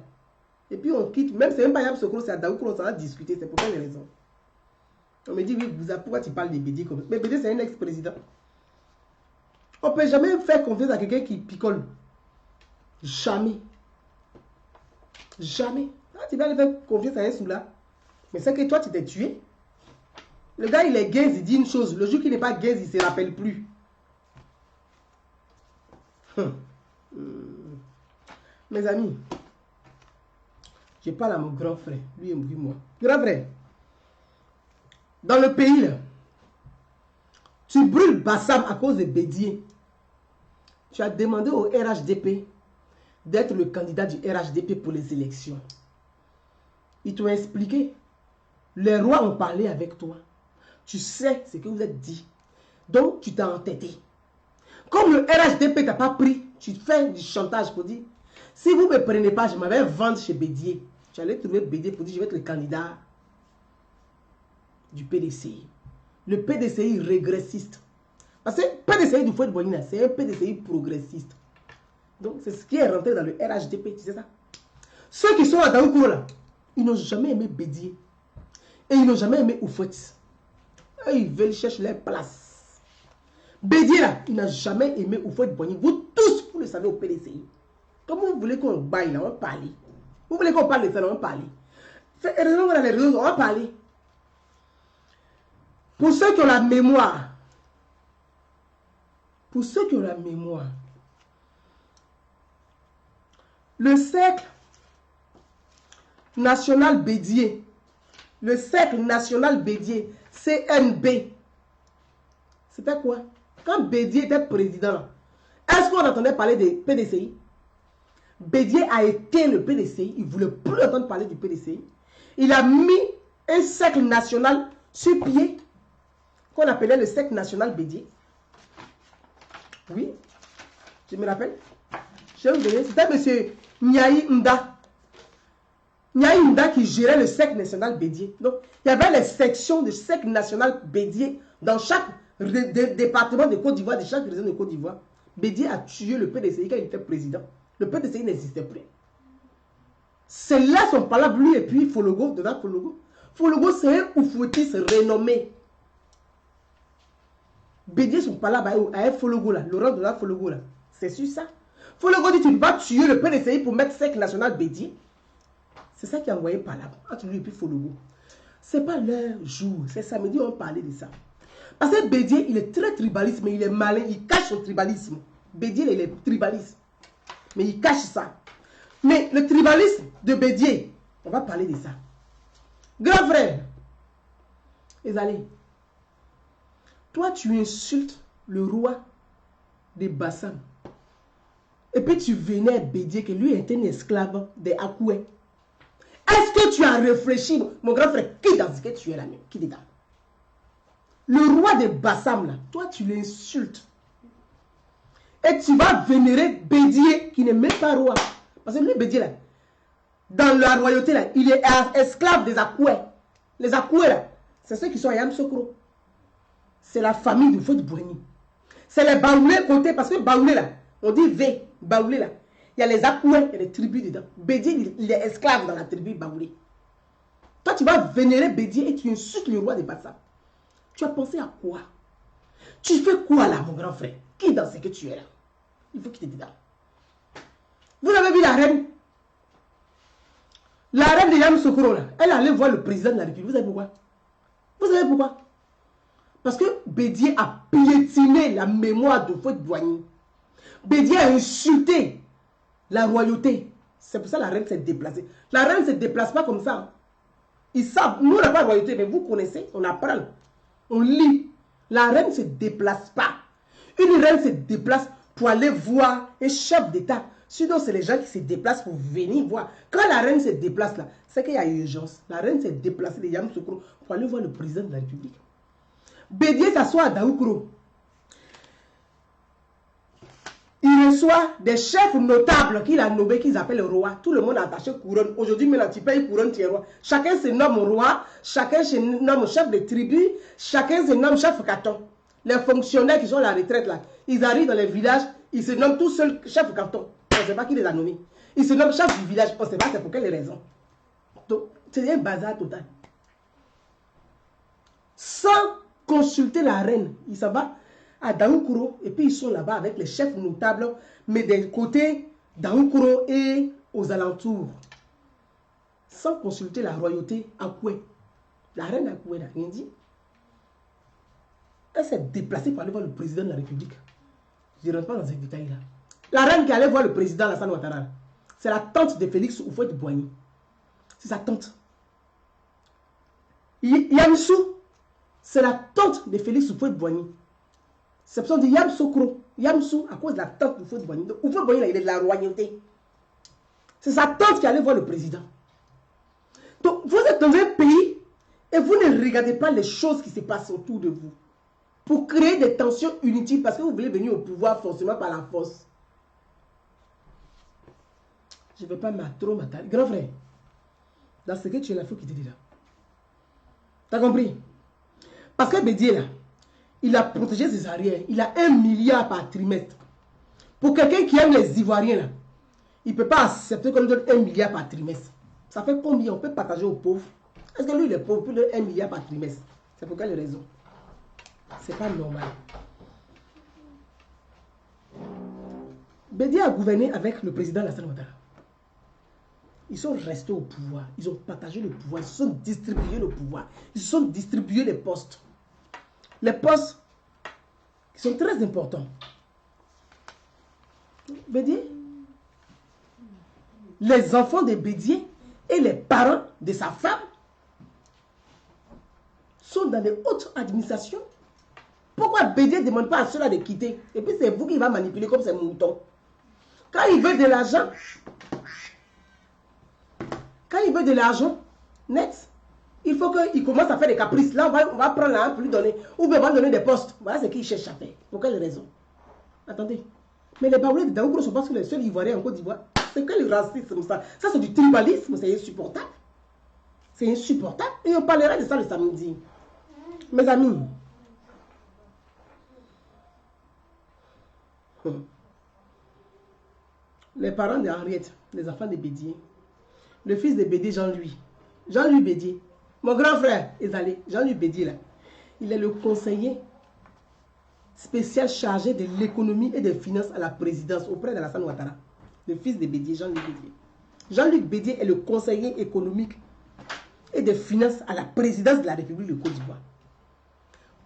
Et puis on quitte, même c'est même pas Yam Sokro, c'est à Daoukro, on s'en a discuté, c'est pour quelle raison? On me dit, oui, pourquoi tu parles de Bédié comme ça? Mais Bédié, c'est un ex-président. On ne peut jamais faire confiance à quelqu'un qui picole. Jamais. Jamais. Ah, tu vas aller faire confiance à un soula. Mais c'est que toi, tu t'es tué. Le gars, il est gaze, il dit une chose. Le jour qu'il n'est pas gaze, il ne se rappelle plus. Mes amis, je parle à mon grand frère. Lui et moi. Grand frère, dans le pays, là, tu brûles Bassam à cause de Bédié. Tu as demandé au RHDP d'être le candidat du RHDP pour les élections. Ils t'ont expliqué. Les rois ont parlé avec toi. Tu sais ce que vous êtes dit. Donc, tu t'as entêté. Comme le RHDP t'a pas pris, tu fais du chantage pour dire, si vous ne me prenez pas, je m'avais vendre chez Bédié. tu allais trouver Bédié pour dire je vais être le candidat du PDCI. Le PDCI régressiste. Parce que PDCI du Fouet Boigny, c'est un PDCI progressiste. Donc c'est ce qui est rentré dans le RHDP, tu sais ça. Ceux qui sont à Daoukouro là, ils n'ont jamais aimé Bédié. Et ils n'ont jamais aimé Oufouet. Ils veulent chercher leur place. Bédié là, il n'a jamais aimé Oufouet Boigny. Vous tous, vous le savez au PDCI. Comme vous voulez qu'on baille là, on va parler. Vous voulez qu'on parle de ça, on va parler. Heureusement qu'on a les réseaux, on va parler. Pour ceux qui ont la mémoire, le cercle national Bédié, CNB, c'était quoi? Quand Bédié était président, est-ce qu'on entendait parler des PDCI? Bédié a été le PDCI, il ne voulait plus entendre parler du PDCI. Il a mis un cercle national sur pied, qu'on appelait le cercle national Bédié. Oui, je me rappelle. Je vais vous donner, c'était M. Niaï Nda. Niaï Nda qui gérait le cercle national Bédié. Donc, il y avait les sections du cercle national Bédié dans chaque département de Côte d'Ivoire, de chaque région de Côte d'Ivoire. Bédié a tué le PDCI quand il était président. Le PDCI n'existait plus. C'est là son palabre, lui et puis Fologo, devant Fologo. Fologo, c'est un oufouetiste renommé. Bédié, son palabre à Fologo là, Laurent de la Fologo là. C'est sur ça. Fologo dit tu ne vas pas tuer le PDCI pour mettre cercle national Bédié. C'est ça qui a envoyé palabre entre lui et puis Fologo. C'est pas leur jour, c'est samedi on parlait de ça. Parce que Bédié, il est très tribaliste, mais il est malin, il cache son tribalisme. Bédié, il est tribaliste, mais il cache ça. Mais le tribalisme de Bédié, on va parler de ça. Grand frère, Ezali, toi tu insultes le roi des Bassam. Et puis tu venais Bédié que lui était un esclave des Akoué. Est-ce que tu as réfléchi, mon grand frère, qui dans ce que tu es là même? Qui dedans? Le roi des Bassam là, toi tu l'insultes. Et tu vas vénérer Bédié qui n'est même pas roi. Parce que lui, Bédié là, dans la royauté là, il est esclave des Akoué. Les Akoué là, c'est ceux qui sont à Yamsokro. C'est la famille du Fouet Boigny. C'est les Baoulés côté, parce que Baoulé là, on dit V, Baoulé là. Il y a les Akoué, il y a les tribus dedans. Bédié, il est esclave dans la tribu Baoulé. Toi, tu vas vénérer Bédié et tu insultes le roi des Bassam. Tu as pensé à quoi? Tu fais quoi là, mon grand frère? Qui dans ce que tu es là? Il faut qu'il te dise là. Vous avez vu la reine? La reine de Yamoussoukro là, elle allait voir le président de la République. Vous savez pourquoi? Vous savez pourquoi? Parce que Bédié a piétiné la mémoire de Fouet Boigny. Bédié a insulté la royauté. C'est pour ça que la reine s'est déplacée. La reine ne se déplace pas comme ça. Ils savent, nous on n'a pas de royauté, mais vous connaissez, on apprend. On lit. La reine ne se déplace pas. Une reine se déplace pour aller voir un chef d'État. Sinon, c'est les gens qui se déplacent pour venir voir. Quand la reine se déplace là, c'est qu'il y a urgence. La reine s'est déplacée de Yamoussoukro pour aller voir le président de la République. Bédié s'assoit à Daoukouro. Il reçoit des chefs notables qu'il a nommés, qu'ils appellent le roi. Tout le monde a attaché couronne. Aujourd'hui, maintenant, tu payes couronne, tu es roi. Chacun se nomme roi, chacun se nomme chef de tribu, chacun se nomme chef canton. Les fonctionnaires qui sont à la retraite, là, ils arrivent dans les villages, ils se nomment tout seuls chef canton. On ne sait pas qui les a nommés. Ils se nomment chef du village, on ne sait pas c'est pour quelle raison. Donc, c'est un bazar total. Sans consulter la reine, il s'en va à Daoukouro et puis ils sont là-bas avec les chefs notables, mais des côtés Daoukouro et aux alentours. Sans consulter la royauté Akoué. La reine Akoué n'a rien dit. Elle s'est déplacée pour aller voir le président de la République. Je ne rentre pas dans ces détails-là. La reine qui allait voir le président Alassane Ouattara, c'est la tante de Félix Houphouët-Boigny. C'est sa tante. Yamsou, c'est la tante de Félix Houphouët-Boigny. C'est pour ça qu'on dit Yamoussoukro. Yamsou, à cause de la tante de Houphouët-Boigny. Donc Houphouët-Boigny, il est de la royauté. C'est sa tante qui allait voir le président. Donc vous êtes dans un pays et vous ne regardez pas les choses qui se passent autour de vous. Pour créer des tensions inutiles parce que vous voulez venir au pouvoir forcément par la force. Je ne vais pas trop m'attarder. Grand frère, Dans ce que tu es là, il faut quitter dedans. T'as compris? Parce que Bédier, là, il a protégé ses arrières. Il a 1 milliard par trimestre. Pour quelqu'un qui aime les Ivoiriens, là, il ne peut pas accepter qu'on lui donne 1 milliard par trimestre. Ça fait combien? On peut partager aux pauvres. Est-ce que lui, il est pauvre, plus de 1 milliard par trimestre? C'est pour quelle raison? C'est pas normal. Bédier a gouverné avec le président Alassane Ouattara. Ils sont restés au pouvoir. Ils ont partagé le pouvoir. Ils se sont distribués le pouvoir. Ils se sont distribués les postes. Les postes qui sont très importants. Bédier, les enfants de Bédier et les parents de sa femme sont dans les hautes administrations. Pourquoi Bédier ne demande pas à ceux-là de quitter? Et puis c'est vous qui va manipuler comme ces moutons. Quand il veut de l'argent, net, il faut qu'il commence à faire des caprices. Là, on va prendre là pour lui donner. Ou bien on va lui donner des postes. Voilà ce qu'il cherche à faire. Pour quelle raison? Attendez. Mais les Baoulés de Daoukro ne sont pas les seuls Ivoiriens en Côte d'Ivoire. C'est que le racisme, ça. Ça, c'est du tribalisme. C'est insupportable. C'est insupportable. Et on parlera de ça le samedi. Mes amis. Les parents d'Henriette, les enfants de Bédier, le fils de Bédier, Jean-Louis Bédier, mon grand frère, Jean-Louis Bédier, là, il est le conseiller spécial chargé de l'économie et des finances à la présidence auprès d'Alassane Ouattara. Le fils de Bédier, Jean-Luc Bédier. Jean-Luc Bédier est le conseiller économique et des finances à la présidence de la République de Côte d'Ivoire.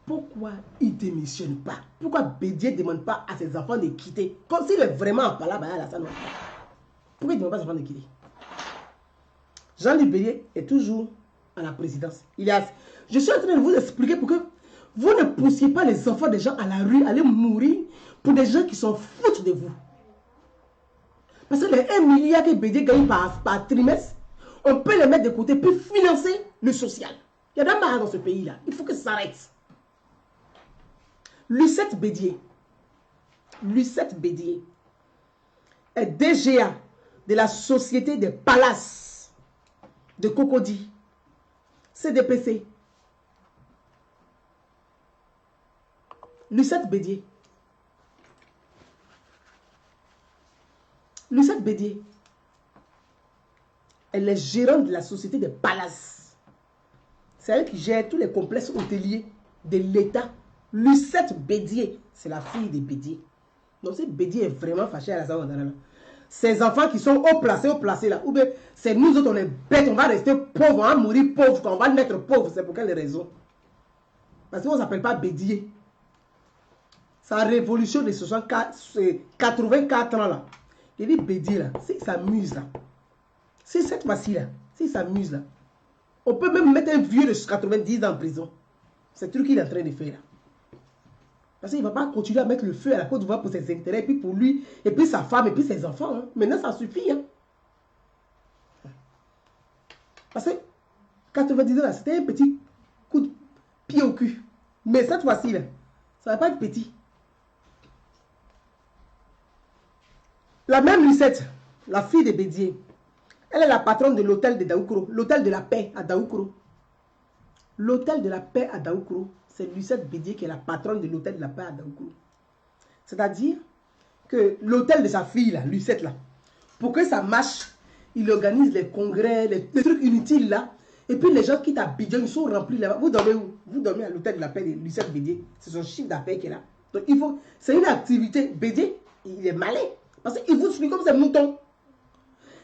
Pourquoi il ne démissionne pas? Pourquoi Bédier ne demande pas à ses enfants de quitter? Comme s'il est vraiment en palabre à Alassane Ouattara. Pourquoi il ne demande pas à ses enfants de quitter? Jean-Luc Bédier est toujours à la présidence. Je suis en train de vous expliquer pour que vous ne poussiez pas les enfants des gens à la rue, aller mourir pour des gens qui s'en foutent de vous. Parce que les 1 milliard que Bédier gagne par trimestre, on peut les mettre de côté pour financer le social. Il y a de la marre dans ce pays-là. Il faut que ça s'arrête. Lucette Bédier est DGA de la Société des Palaces de Cocody, CDPC. Lucette Bédier, elle est gérante de la Société des Palaces. C'est elle qui gère tous les complexes hôteliers de l'État. Lucette Bédier, c'est la fille de Bédier. Donc si Bédier est vraiment fâché à la Ouattara, ces enfants qui sont haut placés là, ou bien c'est nous autres on est bêtes, on va rester pauvres, on va mourir pauvres, on va naître pauvres. C'est pour quelle raison? Parce qu'on ne s'appelle pas Bédier. Sa révolution de 84 ans là. Il dit Bédier là, s'il s'amuse là, si cette fois-ci là, s'il s'amuse là, on peut même mettre un vieux de 90 ans en prison. C'est le truc qu'il est en train de faire là. Parce qu'il ne va pas continuer à mettre le feu à la Côte d'Ivoire pour ses intérêts, et puis pour lui, et puis sa femme, et puis ses enfants. Hein. Maintenant, ça suffit. Hein. Parce que 90 ans, c'était un petit coup de pied au cul. Mais cette fois-ci, là, ça ne va pas être petit. La même Lucette, la fille de Bédier, elle est la patronne de l'hôtel de Daoukro, l'hôtel de la paix à Daoukro. L'hôtel de la paix à Daoukro, c'est Lucette Bédier qui est la patronne de l'hôtel de la paix à Daoukro. C'est-à-dire que l'hôtel de sa fille, là, Lucette, là, pour que ça marche, il organise les congrès, les trucs inutiles là. Et puis les gens qui t'habillent, ils sont remplis là-bas. Vous dormez où? Vous dormez à l'hôtel de la paix de Lucette Bédier. C'est son chiffre d'affaires qui est là. Donc il faut, c'est une activité. Bédier, il est malin. Parce qu'il vous suit comme ces moutons.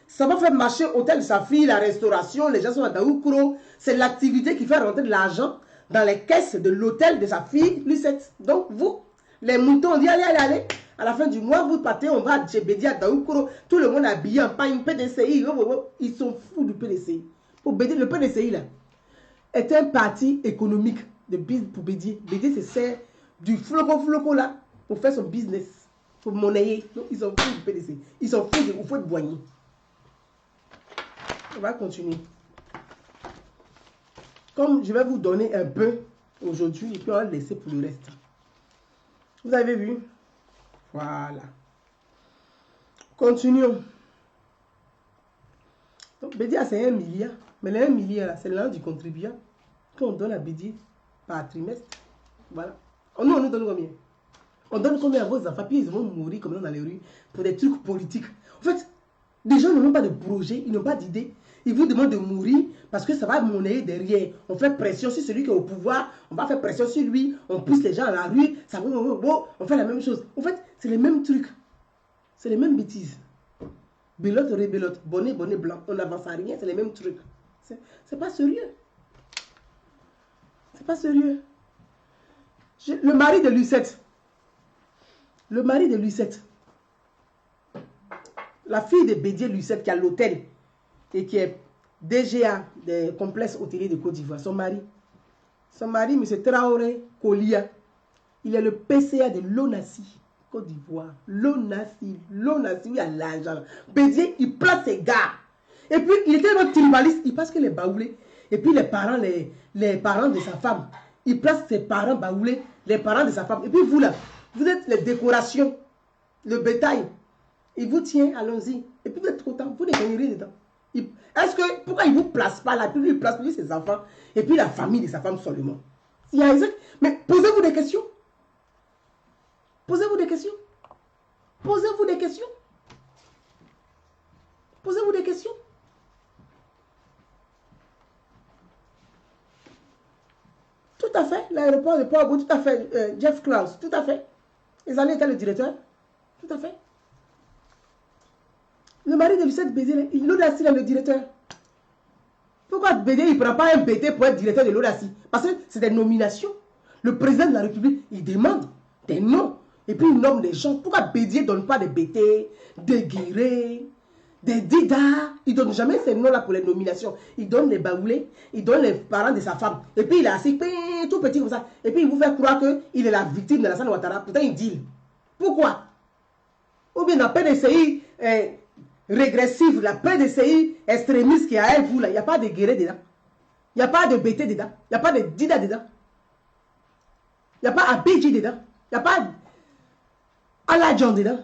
Ça va faire marcher l'hôtel de sa fille, la restauration, les gens sont à Daoukro. C'est l'activité qui fait rentrer de l'argent dans les caisses de l'hôtel de sa fille, Lucette. Donc vous, les moutons, on dit allez. À la fin du mois, vous partez, on va chez Bédier à Daoukro. Tout le monde habillé en pagne, PDCI. Ils sont fous du PDCI. Pour Bédier, le PDCI là, est un parti économique pour Bédier. Bédier, c'est sert du floco là pour faire son business, pour monnayer. Donc ils sont fous du PDCI. Ils sont fous du Houphouët-Boigny. On va continuer. Comme je vais vous donner un peu aujourd'hui, et puis on va le laisser pour le reste. Vous avez vu? Voilà. Continuons. Donc, Bédier, c'est 1 milliard. Mais les 1 milliard, là, c'est l'argent du contribuable qu'on donne à Bédier par trimestre. Voilà. Nous, on nous donne combien? On donne combien à vos enfants, puis ils vont mourir comme ça dans les rues pour des trucs politiques. En fait, des gens n'ont pas de projet, ils n'ont pas d'idée. Ils vous demandent de mourir parce que ça va monnayer derrière. On fait pression sur celui qui est au pouvoir, on va faire pression sur lui, on pousse les gens à la rue, ça va, on fait la même chose. En fait, c'est les mêmes trucs. C'est les mêmes bêtises. Bélote, rébélote, bonnet, bonnet blanc. On n'avance à rien, c'est les mêmes trucs. C'est pas sérieux. C'est pas sérieux. Le mari de Lucette. Le mari de Lucette. La fille de Bédier Lucette qui a l'hôtel et qui est DGA des complexes hôteliers de Côte d'Ivoire. Son mari, M. Traoré Kolia, il est le PCA de l'ONACI, Côte d'Ivoire. L'ONACI, où il y a l'argent. Bédier, il place ses gars. Et puis, il est tellement tribaliste, il passe que les baoulés. Et puis, les parents de sa femme, il place ses parents baoulés, les parents de sa femme. Et puis, vous là, vous êtes les décorations, le bétail. Il vous tient, allons-y. Et puis, vous êtes content, vous ne gagnez rien dedans. Est-ce que, pourquoi il ne vous place pas là, puis lui, il place plus ses enfants, et puis la famille de sa femme seulement? Mais posez-vous des questions. Posez-vous des questions. Posez-vous des questions. Posez-vous des questions. Tout à fait. L'aéroport de Port-au-Bout, tout à fait. Jeff Klaus, tout à fait. Ils allaient être le directeur. Tout à fait. Le mari de Lucette Bédier, l'Audacie est le directeur. Pourquoi Bédier, il ne prend pas un BT pour être directeur de l'Audacie? Parce que c'est des nominations. Le président de la République, il demande des noms. Et puis il nomme des gens. Pourquoi Bédier ne donne pas des BT, des Guiré, des Dida? Il ne donne jamais ces noms-là pour les nominations. Il donne les baoulés, il donne les parents de sa femme. Et puis il est assis, tout petit comme ça. Et puis il vous fait croire qu'il est la victime de Alassane Ouattara. Pourtant il deal. Pourquoi? Ou bien la PDCI régressive, la PDCI extrémiste qui est avec vous là, il n'y a pas de Guéré dedans. Il n'y a pas de BT dedans. Il n'y a pas de Dida dedans. Il n'y a pas Abidji dedans. Il n'y a pas Aladjan dedans.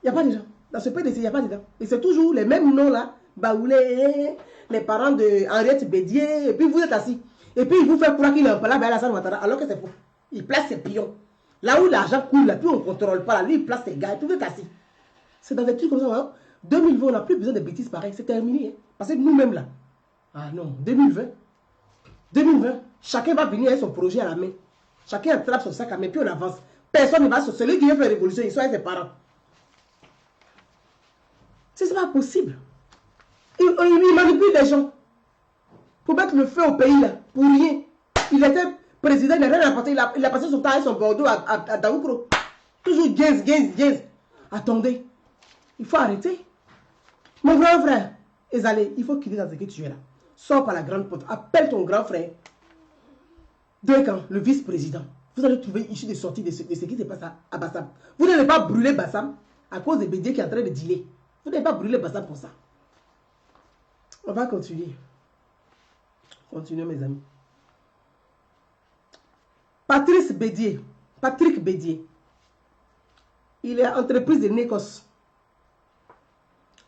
Il n'y a pas dedans. Dans ce PDCI, il n'y a pas dedans. Et c'est toujours les mêmes noms là. Baoulé, les parents de Henriette Bédier. Et puis vous êtes assis. Et puis il vous fait croire qu'il est un palais à Alassane Ouattara, alors que c'est faux. Il place ses pions. Là où l'argent coule, là, puis on ne contrôle pas. Là, lui, il place ses gars. Et puis vous êtes assis. C'est dans des trucs comme ça. Hein? 2020, on n'a plus besoin de bêtises pareilles. C'est terminé. Hein? Parce que nous-mêmes là. Ah non, 2020. 2020, chacun va venir avec son projet à la main. Chacun attrape son sac à main, puis on avance. Personne ne va sur celui qui veut faire la révolution, il soit avec ses parents. C'est pas possible. Il manipule les gens. Pour mettre le feu au pays là. Pour rien. Il était président, il n'a rien apporté. Il a passé son temps avec son Bordeaux à Daoukro. Toujours 15. Attendez. Il faut arrêter. Mon grand frère, Ezalé, il faut quitter dans ce que tu es là. Sors par la grande porte. Appelle ton grand frère. Dekan, le vice-président. Vous allez trouver issue de sortie de ce qui se passe à Bassam. Vous n'allez pas brûler Bassam à cause de Bédier qui est en train de dealer. Vous n'allez pas brûler Bassam pour ça. On va continuer. Continuez mes amis. Patrick Bédier. Il est entreprise de Nécos.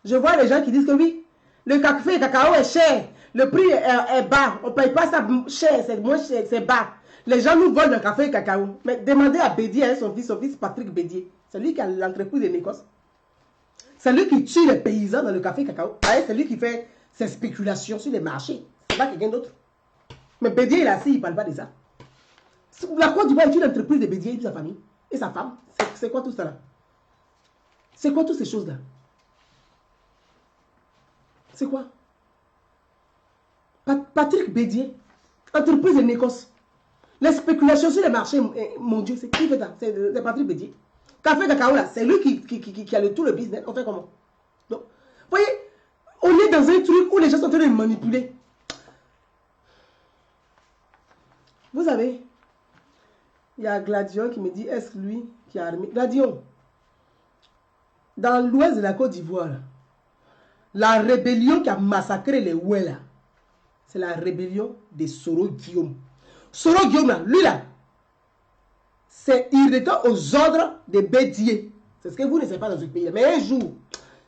Je vois les gens qui disent que oui, le café et le cacao est cher. Le prix est bas. On ne paye pas ça cher, c'est moins cher, c'est bas. Les gens nous volent le café et le cacao. Mais demandez à Bédier, hein, son fils Patrick Bédier. C'est lui qui a l'entreprise de Nécos. C'est lui qui tue les paysans dans le café et le cacao. C'est lui qui fait ses spéculations sur les marchés. C'est pas quelqu'un d'autre. Mais Bédier, il est assis, il ne parle pas de ça. La Côte d'Ivoire est une entreprise de Bédier et de sa famille. Et sa femme. C'est quoi tout ça là? C'est quoi toutes ces choses là? C'est quoi? Patrick Bédier, entreprise de Nécos. Les spéculations sur les marchés, mon Dieu, c'est qui fait ça? C'est Patrick Bédier. Café Cacao là, c'est lui qui a tout le business. On fait comment? Donc, vous voyez, on est dans un truc où les gens sont en train de manipuler. Vous savez, il y a Gladion qui me dit, est-ce lui qui a armé? Gladion, dans l'ouest de la Côte d'Ivoire, la rébellion qui a massacré les Ouéla, c'est la rébellion de Soro Guillaume. Soro Guillaume, là, lui là, il était aux ordres de Bédier. C'est ce que vous ne savez pas dans ce pays. Mais un jour,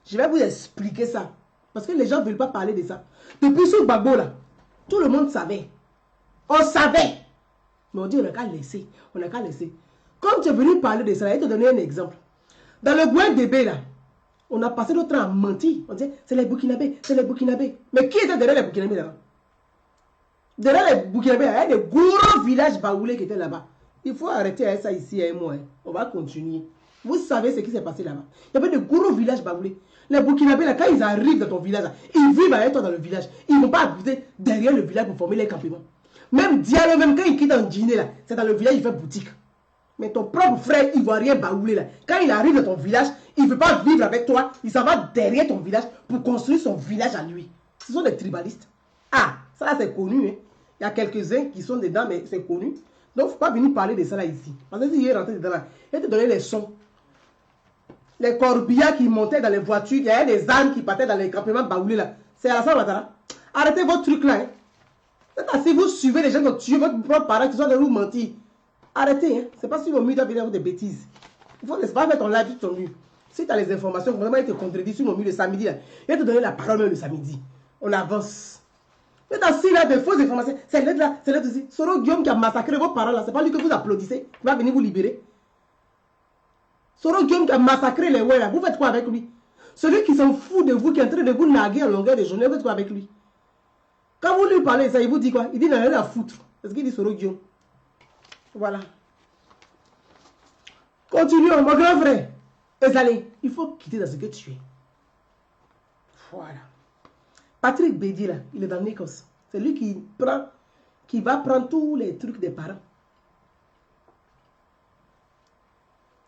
je vais vous expliquer ça. Parce que les gens ne veulent pas parler de ça. Depuis ce Gbagbo là, tout le monde savait. On savait. Mais on dit, on n'a qu'à laisser. On n'a qu'à laisser. Comme tu es venu parler de ça, je vais te donner un exemple. Dans le Guindébé là, on a passé notre temps à mentir. On disait, c'est les Burkinabés, c'est les Burkinabés. Mais qui était derrière les Burkinabés là? Derrière les Burkinabés, il y a des gros villages baoulés qui étaient là-bas. Il faut arrêter ça ici à un mois. On va continuer. Vous savez ce qui s'est passé là-bas. Il y avait de gros villages baoulés. Les Burkinabés, là, quand ils arrivent dans ton village, là, ils vivent avec toi dans le village. Ils ne vont pas habiter derrière le village pour former les campements. Même Diallo, même quand il quitte en dîner, là, c'est dans le village, il fait boutique. Mais ton propre frère ivoirien baoulé, là, quand il arrive dans ton village, il ne veut pas vivre avec toi. Il s'en va derrière ton village pour construire son village à lui. Ce sont des tribalistes. Ah, ça là, c'est connu. Hein. Il y a quelques-uns qui sont dedans, mais c'est connu. Donc, il ne faut pas venir parler de ça là ici. Parce que s'il est rentré dedans là, il va te donner les sons. Les corbillards qui montaient dans les voitures, il y avait des ânes qui partaient dans les campements baoulés là. C'est Alassane Ouattara. Arrêtez votre truc là. Hein. Si vous suivez les gens qui ont tué votre propre parent qui sont de vous mentir, arrêtez. Hein. C'est pas si vos murs doivent venir des bêtises. Il faut pas mettre ton live sur ton mur. Si tu as les informations, vraiment il te contredit sur mon mur le samedi là. Il va te donner la parole même le samedi. On avance. Mais dans si là, des fausses informations, c'est l'aide là, c'est l'aide aussi. Soro Guillaume qui a massacré vos parents là, c'est pas lui que vous applaudissez. Il va venir vous libérer. Soro Guillaume qui a massacré les ouais là, vous faites quoi avec lui? Celui qui s'en fout de vous, qui est en train de vous narguer en longueur de journée, vous faites quoi avec lui? Quand vous lui parlez ça, il vous dit quoi? Il dit n'a rien à foutre. C'est ce qu'il dit Soro Guillaume. Voilà. Continuons, mon grand frère. Ezali, il faut quitter dans ce que tu es. Voilà. Patrick Bédié là, il est dans l'Écosse. C'est lui qui va prendre tous les trucs des parents.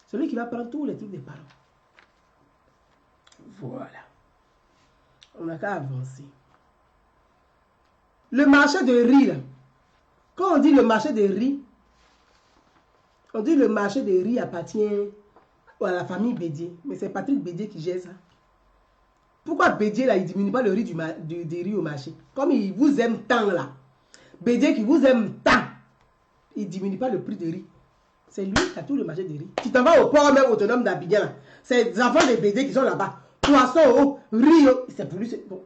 Celui qui va prendre tous les trucs des parents. Voilà. On n'a qu'à avancer. Le marché de riz, là. Quand on dit le marché de riz, on dit le marché de riz appartient à la famille Bédié. Mais c'est Patrick Bédié qui gère ça. Pourquoi Bédié, là, il ne diminue pas le riz du riz au marché? Comme il vous aime tant, là. Bédié qui vous aime tant, il ne diminue pas le prix de riz. C'est lui qui a tout le marché de riz. Tu t'en vas au port même autonome d'Abidjan, là. C'est des enfants de Bédié qui sont là-bas. Poisson, riz, c'est pour lui. Bon.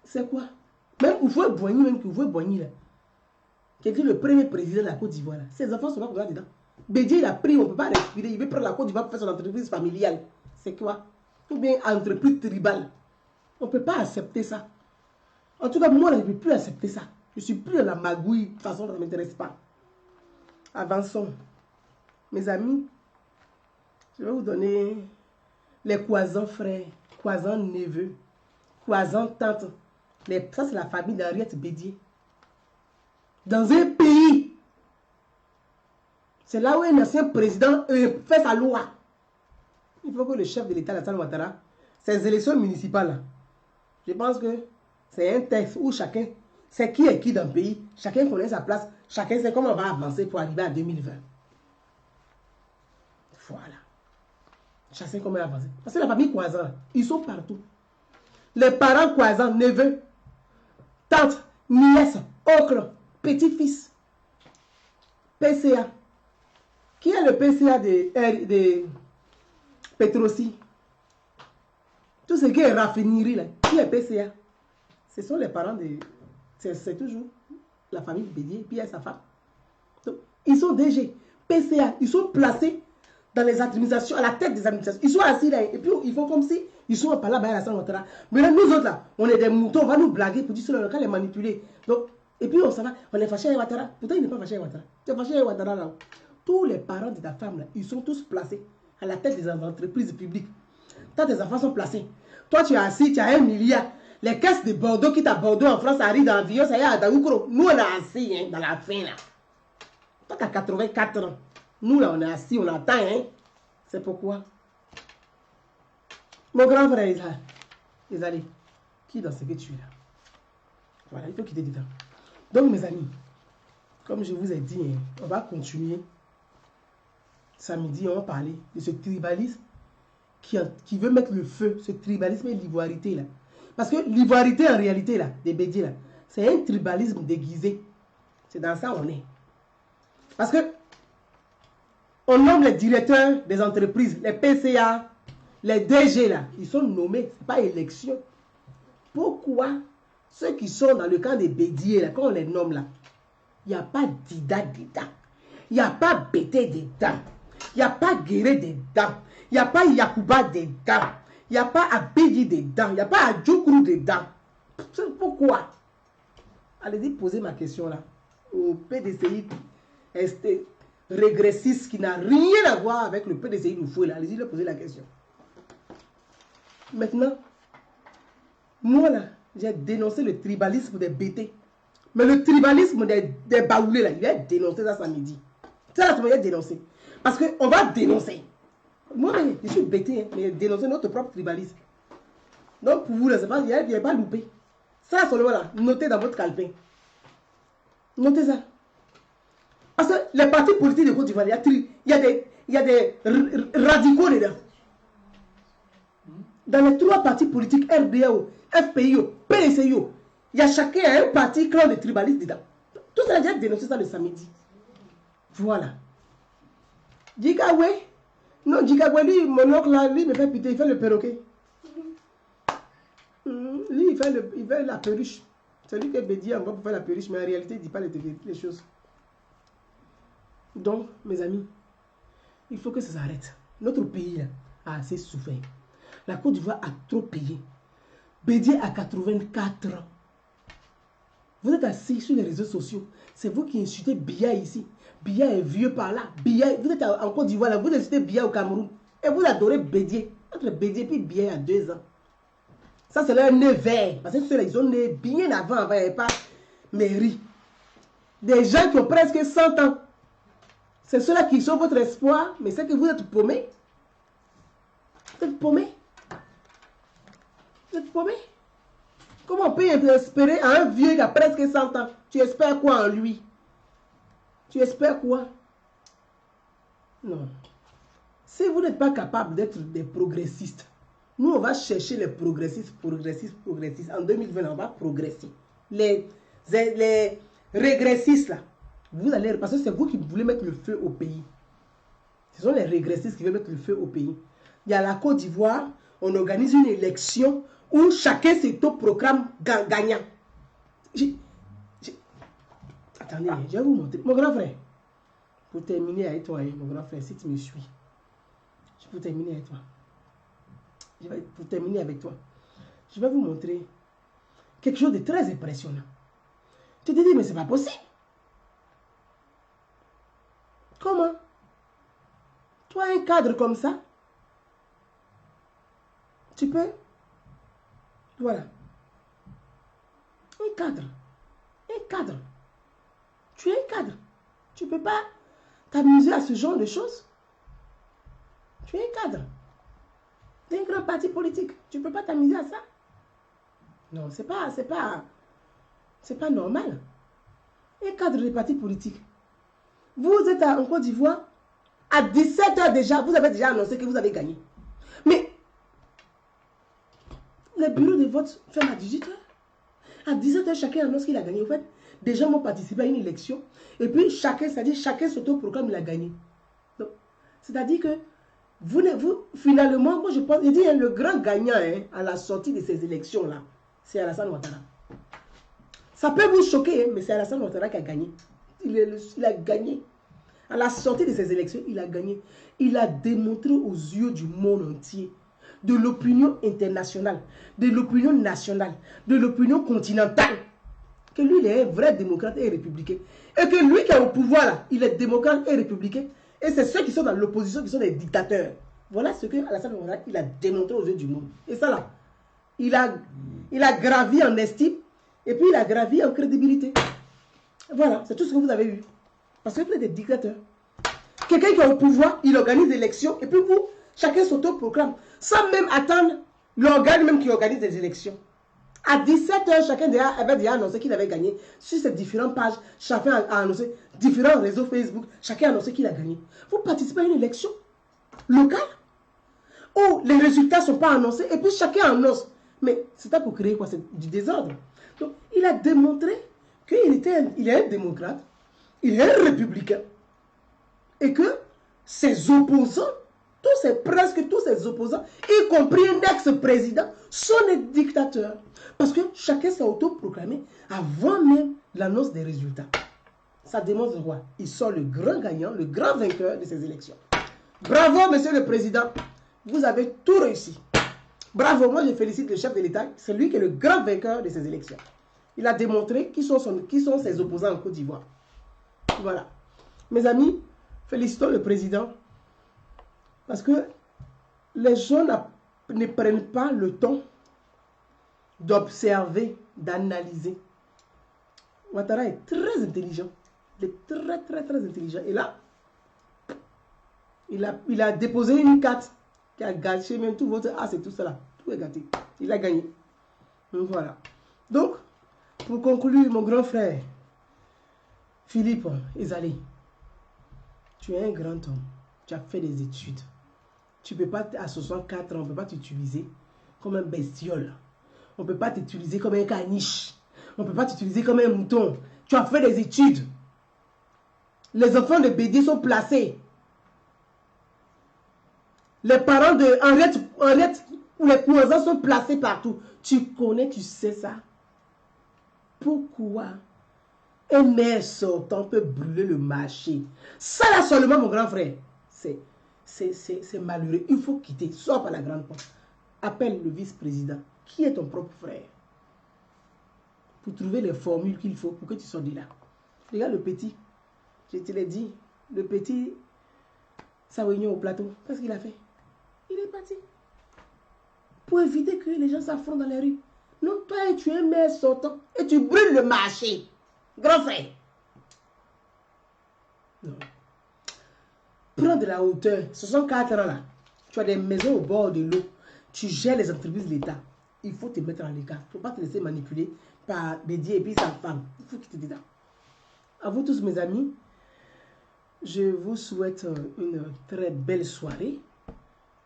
C'est quoi? Même Oufoué Boigny, là. Qui était le premier président de la Côte d'Ivoire, là. Ses enfants sont là dedans. Bédié, il a pris, on ne peut pas respirer. Il veut prendre la Côte d'Ivoire pour faire son entreprise familiale. C'est quoi? Ou bien entreprise tribale. On ne peut pas accepter ça. En tout cas, moi, je ne peux plus accepter ça. Je ne suis plus dans la magouille. De toute façon, ça ne m'intéresse pas. Avançons. Mes amis, je vais vous donner les Kwazan frères, Kwazan neveux, Kwazan tantes. Ça, c'est la famille d'Henriette Bédié. Dans un pays, c'est là où un ancien président fait sa loi. Il faut que le chef de l'État, Alassane Ouattara, ces élections municipales, là, je pense que c'est un texte où chacun sait qui est qui dans le pays, chacun connaît sa place, chacun sait comment on va avancer pour arriver à 2020. Voilà. Chacun sait comment avancer. Parce que la famille Kwazan, ils sont partout. Les parents Kwazan, neveux, tantes, nièces, oncles, petits-fils, PCA. Qui est le PCA de Petrosi? Tout ce qui est raffinerie, là, qui est PCA? Ce sont les parents de... C'est toujours la famille Bédié, puis il y a sa femme. Donc, ils sont DG, PCA, ils sont placés dans les administrations, à la tête des administrations. Ils sont assis là, et puis ils font comme si ils sont pas là, à la Ouattara. Mais là, nous autres, là, on est des moutons, on va nous blaguer pour dire que on les manipuler. Donc, et puis on s'en va, on est fâché avec Ouattara. Pourtant, il n'est pas fâché avec Ouattara. Tu es fâché avec Ouattara là. Tous les parents de ta femme, là, ils sont tous placés à la tête des entreprises publiques. Quand tes enfants sont placés, toi tu es assis, tu as 1 milliard. Les caisses de Bordeaux qui à Bordeaux en France arrivent dans l'avion, ça y est à Daoukro. Nous on est assis hein, dans la fin là. Toi tu as 84 ans. Nous là on est assis, on attend. Hein. C'est pourquoi. Mon grand frère Ezali, qui est dans ce que tu es là? Voilà, il faut quitter dedans. Donc mes amis, comme je vous ai dit, hein, on va continuer. Samedi, on va parler de ce tribalisme qui veut mettre le feu, ce tribalisme et l'ivoirité là. Parce que l'ivoirité en réalité là, des Bédié là, c'est un tribalisme déguisé. C'est dans ça on est. Parce que on nomme les directeurs des entreprises, les PCA, les DG là, ils sont nommés, c'est pas élection. Pourquoi ceux qui sont dans le camp des Bédiers, là, quand on les nomme là, il n'y a pas Dida dedans, il n'y a pas Bété dedans, il n'y a pas Guéré dedans, il n'y a pas Yakuba dedans, il n'y a pas Abedi dedans, il n'y a pas Adjokrou dedans. Pourquoi? Allez-y poser ma question là au PDCI régressiste qui n'a rien à voir avec le PDCI nous faut là. Allez-y leur poser la question. Maintenant, moi là, j'ai dénoncé le tribalisme des BT. Mais le tribalisme des baoulés là, il a dénoncé ça samedi. Ça là, tu vas dénoncer. Parce qu'on va dénoncer. Moi, je suis BT, hein, mais dénoncer notre propre tribalisme. Donc pour vous là, il n'y a pas loupé. Ça seulement là, notez dans votre calepin. Notez ça. Parce que les partis politiques de Côte d'Ivoire, il y a des radicaux dedans. Dans les 3 partis politiques, RDAO, FPIO, PDCIO, il y a chacun un parti clan de tribalistes dedans. Tout ça, j'ai dénoncé ça le samedi. Voilà. Djikagwe, non, Djikagwe, lui, mon oncle là, lui me fait piter, il fait le perroquet. Lui, il fait la perruche. C'est lui qui est bédié encore pour faire la perruche, mais en réalité, il ne dit pas les choses. Donc, mes amis, il faut que ça s'arrête. Notre pays là, a assez souffert. La Côte d'Ivoire a trop payé. Bédié à 84 ans. Vous êtes assis sur les réseaux sociaux. C'est vous qui insultez Biya ici. Biya est vieux par là. Biya, vous êtes en Côte d'Ivoire là, vous insultez Biya au Cameroun. Et vous adorez Bédié. Entre Bédié et Biya à 2 ans. Ça, c'est leur nez vert. Parce que ceux-là, ils ont né bien avant, il n'y avait pas mairie. Des gens qui ont presque 100 ans. C'est ceux-là qui sont votre espoir, mais c'est que vous êtes paumés. Vous êtes paumés. Vous êtes paumés. Comment on peut espérer à un vieux qui a presque 100 ans? Tu espères quoi en lui? Tu espères quoi? Non. Si vous n'êtes pas capable d'être des progressistes, nous, on va chercher les progressistes. En 2020, on va progresser. Les régressistes, là, vous allez... Parce que c'est vous qui voulez mettre le feu au pays. Ce sont les régressistes qui veulent mettre le feu au pays. Il y a la Côte d'Ivoire, on organise une élection où chacun s'auto-proclame gagnant. Attendez, je vais vous montrer. Mon grand frère, pour terminer avec toi, mon grand frère, si tu me suis, je peux terminer avec toi. Pour terminer avec toi, je vais vous montrer quelque chose de très impressionnant. Tu te dis, mais c'est pas possible. Comment? Toi, un cadre comme ça, tu peux? Voilà. Un cadre. Un cadre. Tu es un cadre. Tu ne peux pas t'amuser à ce genre de choses. Tu es un cadre. Tu es un grand parti politique. Tu ne peux pas t'amuser à ça. Non, c'est pas normal. Un cadre de parti politique. Vous êtes en Côte d'Ivoire. À 17 h déjà, vous avez déjà annoncé que vous avez gagné. Mais les bureaux de vote ferment à 18 h. À 17 h, chacun annonce qu'il a gagné. En fait, des gens vont participer à une élection. Et puis, chacun s'auto-proclame qu'il a gagné. C'est-à-dire que finalement, moi je pense, il dit le grand gagnant à la sortie de ces élections-là, c'est Alassane Ouattara. Ça peut vous choquer, mais c'est Alassane Ouattara qui a gagné. Il a gagné. À la sortie de ces élections, il a gagné. Il a démontré aux yeux du monde entier, de l'opinion internationale, de l'opinion nationale, de l'opinion continentale, que lui, il est un vrai démocrate et républicain. Et que lui qui est au pouvoir, là, il est démocrate et républicain. Et c'est ceux qui sont dans l'opposition qui sont des dictateurs. Voilà ce que Alassane Ouattara, il a démontré aux yeux du monde. Et ça là, il a gravi en estime et puis il a gravi en crédibilité. Voilà, c'est tout ce que vous avez eu. Parce que vous êtes des dictateurs. Quelqu'un qui est au pouvoir, il organise des élections et puis vous, chacun s'auto-proclame. Sans même attendre l'organe même qui organise des élections. À 17 h, chacun avait déjà annoncé qu'il avait gagné. Sur ces différentes pages, chacun a annoncé, différents réseaux Facebook, chacun a annoncé qu'il a gagné. Vous participez à une élection locale où les résultats ne sont pas annoncés et puis chacun annonce. Mais c'est pas pour créer quoi? C'est du désordre. Donc, il a démontré qu'il est un démocrate, il est un républicain et que ses opposants presque tous ses opposants, y compris un ex-président, sont des dictateurs. Parce que chacun s'est autoproclamé avant même l'annonce des résultats. Ça démontre quoi? Il sort le grand gagnant, le grand vainqueur de ces élections. Bravo, monsieur le président. Vous avez tout réussi. Bravo, moi je félicite le chef de l'État. C'est lui qui est le grand vainqueur de ces élections. Il a démontré qui sont ses opposants en Côte d'Ivoire. Voilà. Mes amis, félicitons le président. Parce que les gens ne prennent pas le temps d'observer, d'analyser. Ouattara est très intelligent. Il est très intelligent. Et là, il a déposé une carte qui a gâché même tout votre... Ah, c'est tout cela. Tout est gâté. Il a gagné. Donc, voilà. Donc, pour conclure, mon grand frère, Philippe Ezali, tu es un grand homme. Tu as fait des études. Tu ne peux pas, à 64 ans, on ne peut pas t'utiliser comme un bestiole. On ne peut pas t'utiliser comme un caniche. On ne peut pas t'utiliser comme un mouton. Tu as fait des études. Les enfants de Bédié sont placés. Les parents de Henriette ou les cousins sont placés partout. Tu connais, tu sais ça. Pourquoi un maire sortant peut brûler le marché? Ça là seulement, mon grand frère, c'est malheureux. Il faut quitter. Sors par la grande porte. Appelle le vice-président, qui est ton propre frère, pour trouver les formules qu'il faut pour que tu sortes de là. Regarde le petit. Je te l'ai dit. Le petit, sa réunion au plateau. Qu'est-ce qu'il a fait? Il est parti. Pour éviter que les gens s'affrontent dans les rues. Non, toi, tu es un maire sortant et tu brûles le marché. Grand frère. Non. Prends de la hauteur. 64 ans là. Tu as des maisons au bord de l'eau. Tu gères les entreprises de l'État. Il faut te mettre en l'écart. Il ne faut pas te laisser manipuler par Bédié et puis sa femme. Il faut qu'il te dise. À vous tous mes amis, je vous souhaite une très belle soirée.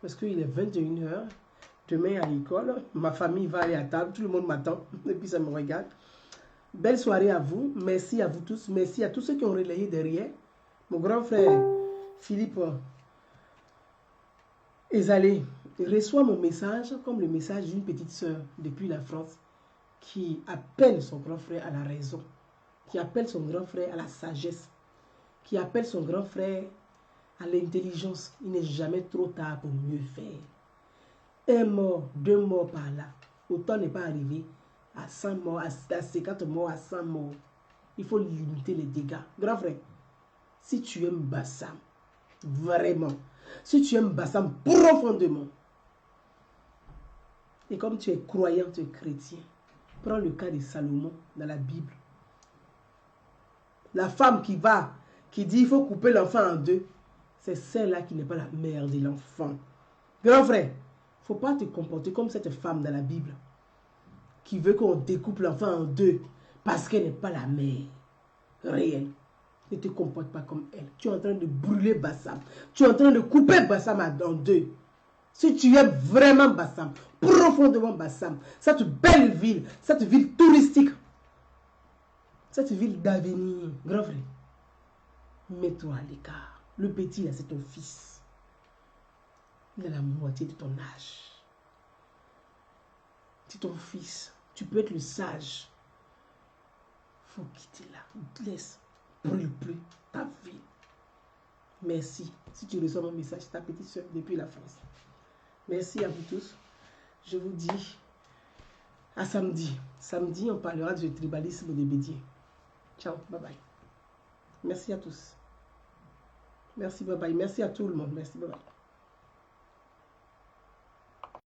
Parce qu'il est 21h. Demain à l'école. Ma famille va aller à table. Tout le monde m'attend. Et puis ça me regarde. Belle soirée à vous. Merci à vous tous. Merci à tous ceux qui ont relayé derrière. Mon grand frère Philippe Ezali reçoit mon message comme le message d'une petite sœur depuis la France qui appelle son grand frère à la raison, qui appelle son grand frère à la sagesse, qui appelle son grand frère à l'intelligence. Il n'est jamais trop tard pour mieux faire. Un mort, 2 morts par là. Autant n'est pas arrivé à 100 morts, à 50 morts, à 100 morts. Il faut limiter les dégâts. Grand frère, si tu aimes Bassam, vraiment, si tu aimes Bassam profondément, et comme tu es croyant, tu es chrétien, prends le cas de Salomon dans la Bible. La femme qui dit il faut couper l'enfant en 2, c'est celle-là qui n'est pas la mère de l'enfant. Grand frère, il ne faut pas te comporter comme cette femme dans la Bible qui veut qu'on découpe l'enfant en 2 parce qu'elle n'est pas la mère réelle. Ne te comporte pas comme elle. Tu es en train de brûler Bassam. Tu es en train de couper Bassam en 2. Si tu aimes vraiment Bassam, profondément Bassam, cette belle ville, cette ville touristique, cette ville d'avenir, grand frère, mets-toi à l'écart. Le petit là, c'est ton fils. Il a la moitié de ton âge. C'est ton fils. Tu peux être le sage. Faut quitter là. Laisse. Brûle plus ta vie. Merci. Si tu reçois mon message, ta petite soeur depuis la France. Merci à vous tous. Je vous dis à samedi. Samedi, on parlera du tribalisme de Bédié. Ciao, bye bye. Merci à tous. Merci, bye bye. Merci à tout le monde. Merci, bye bye.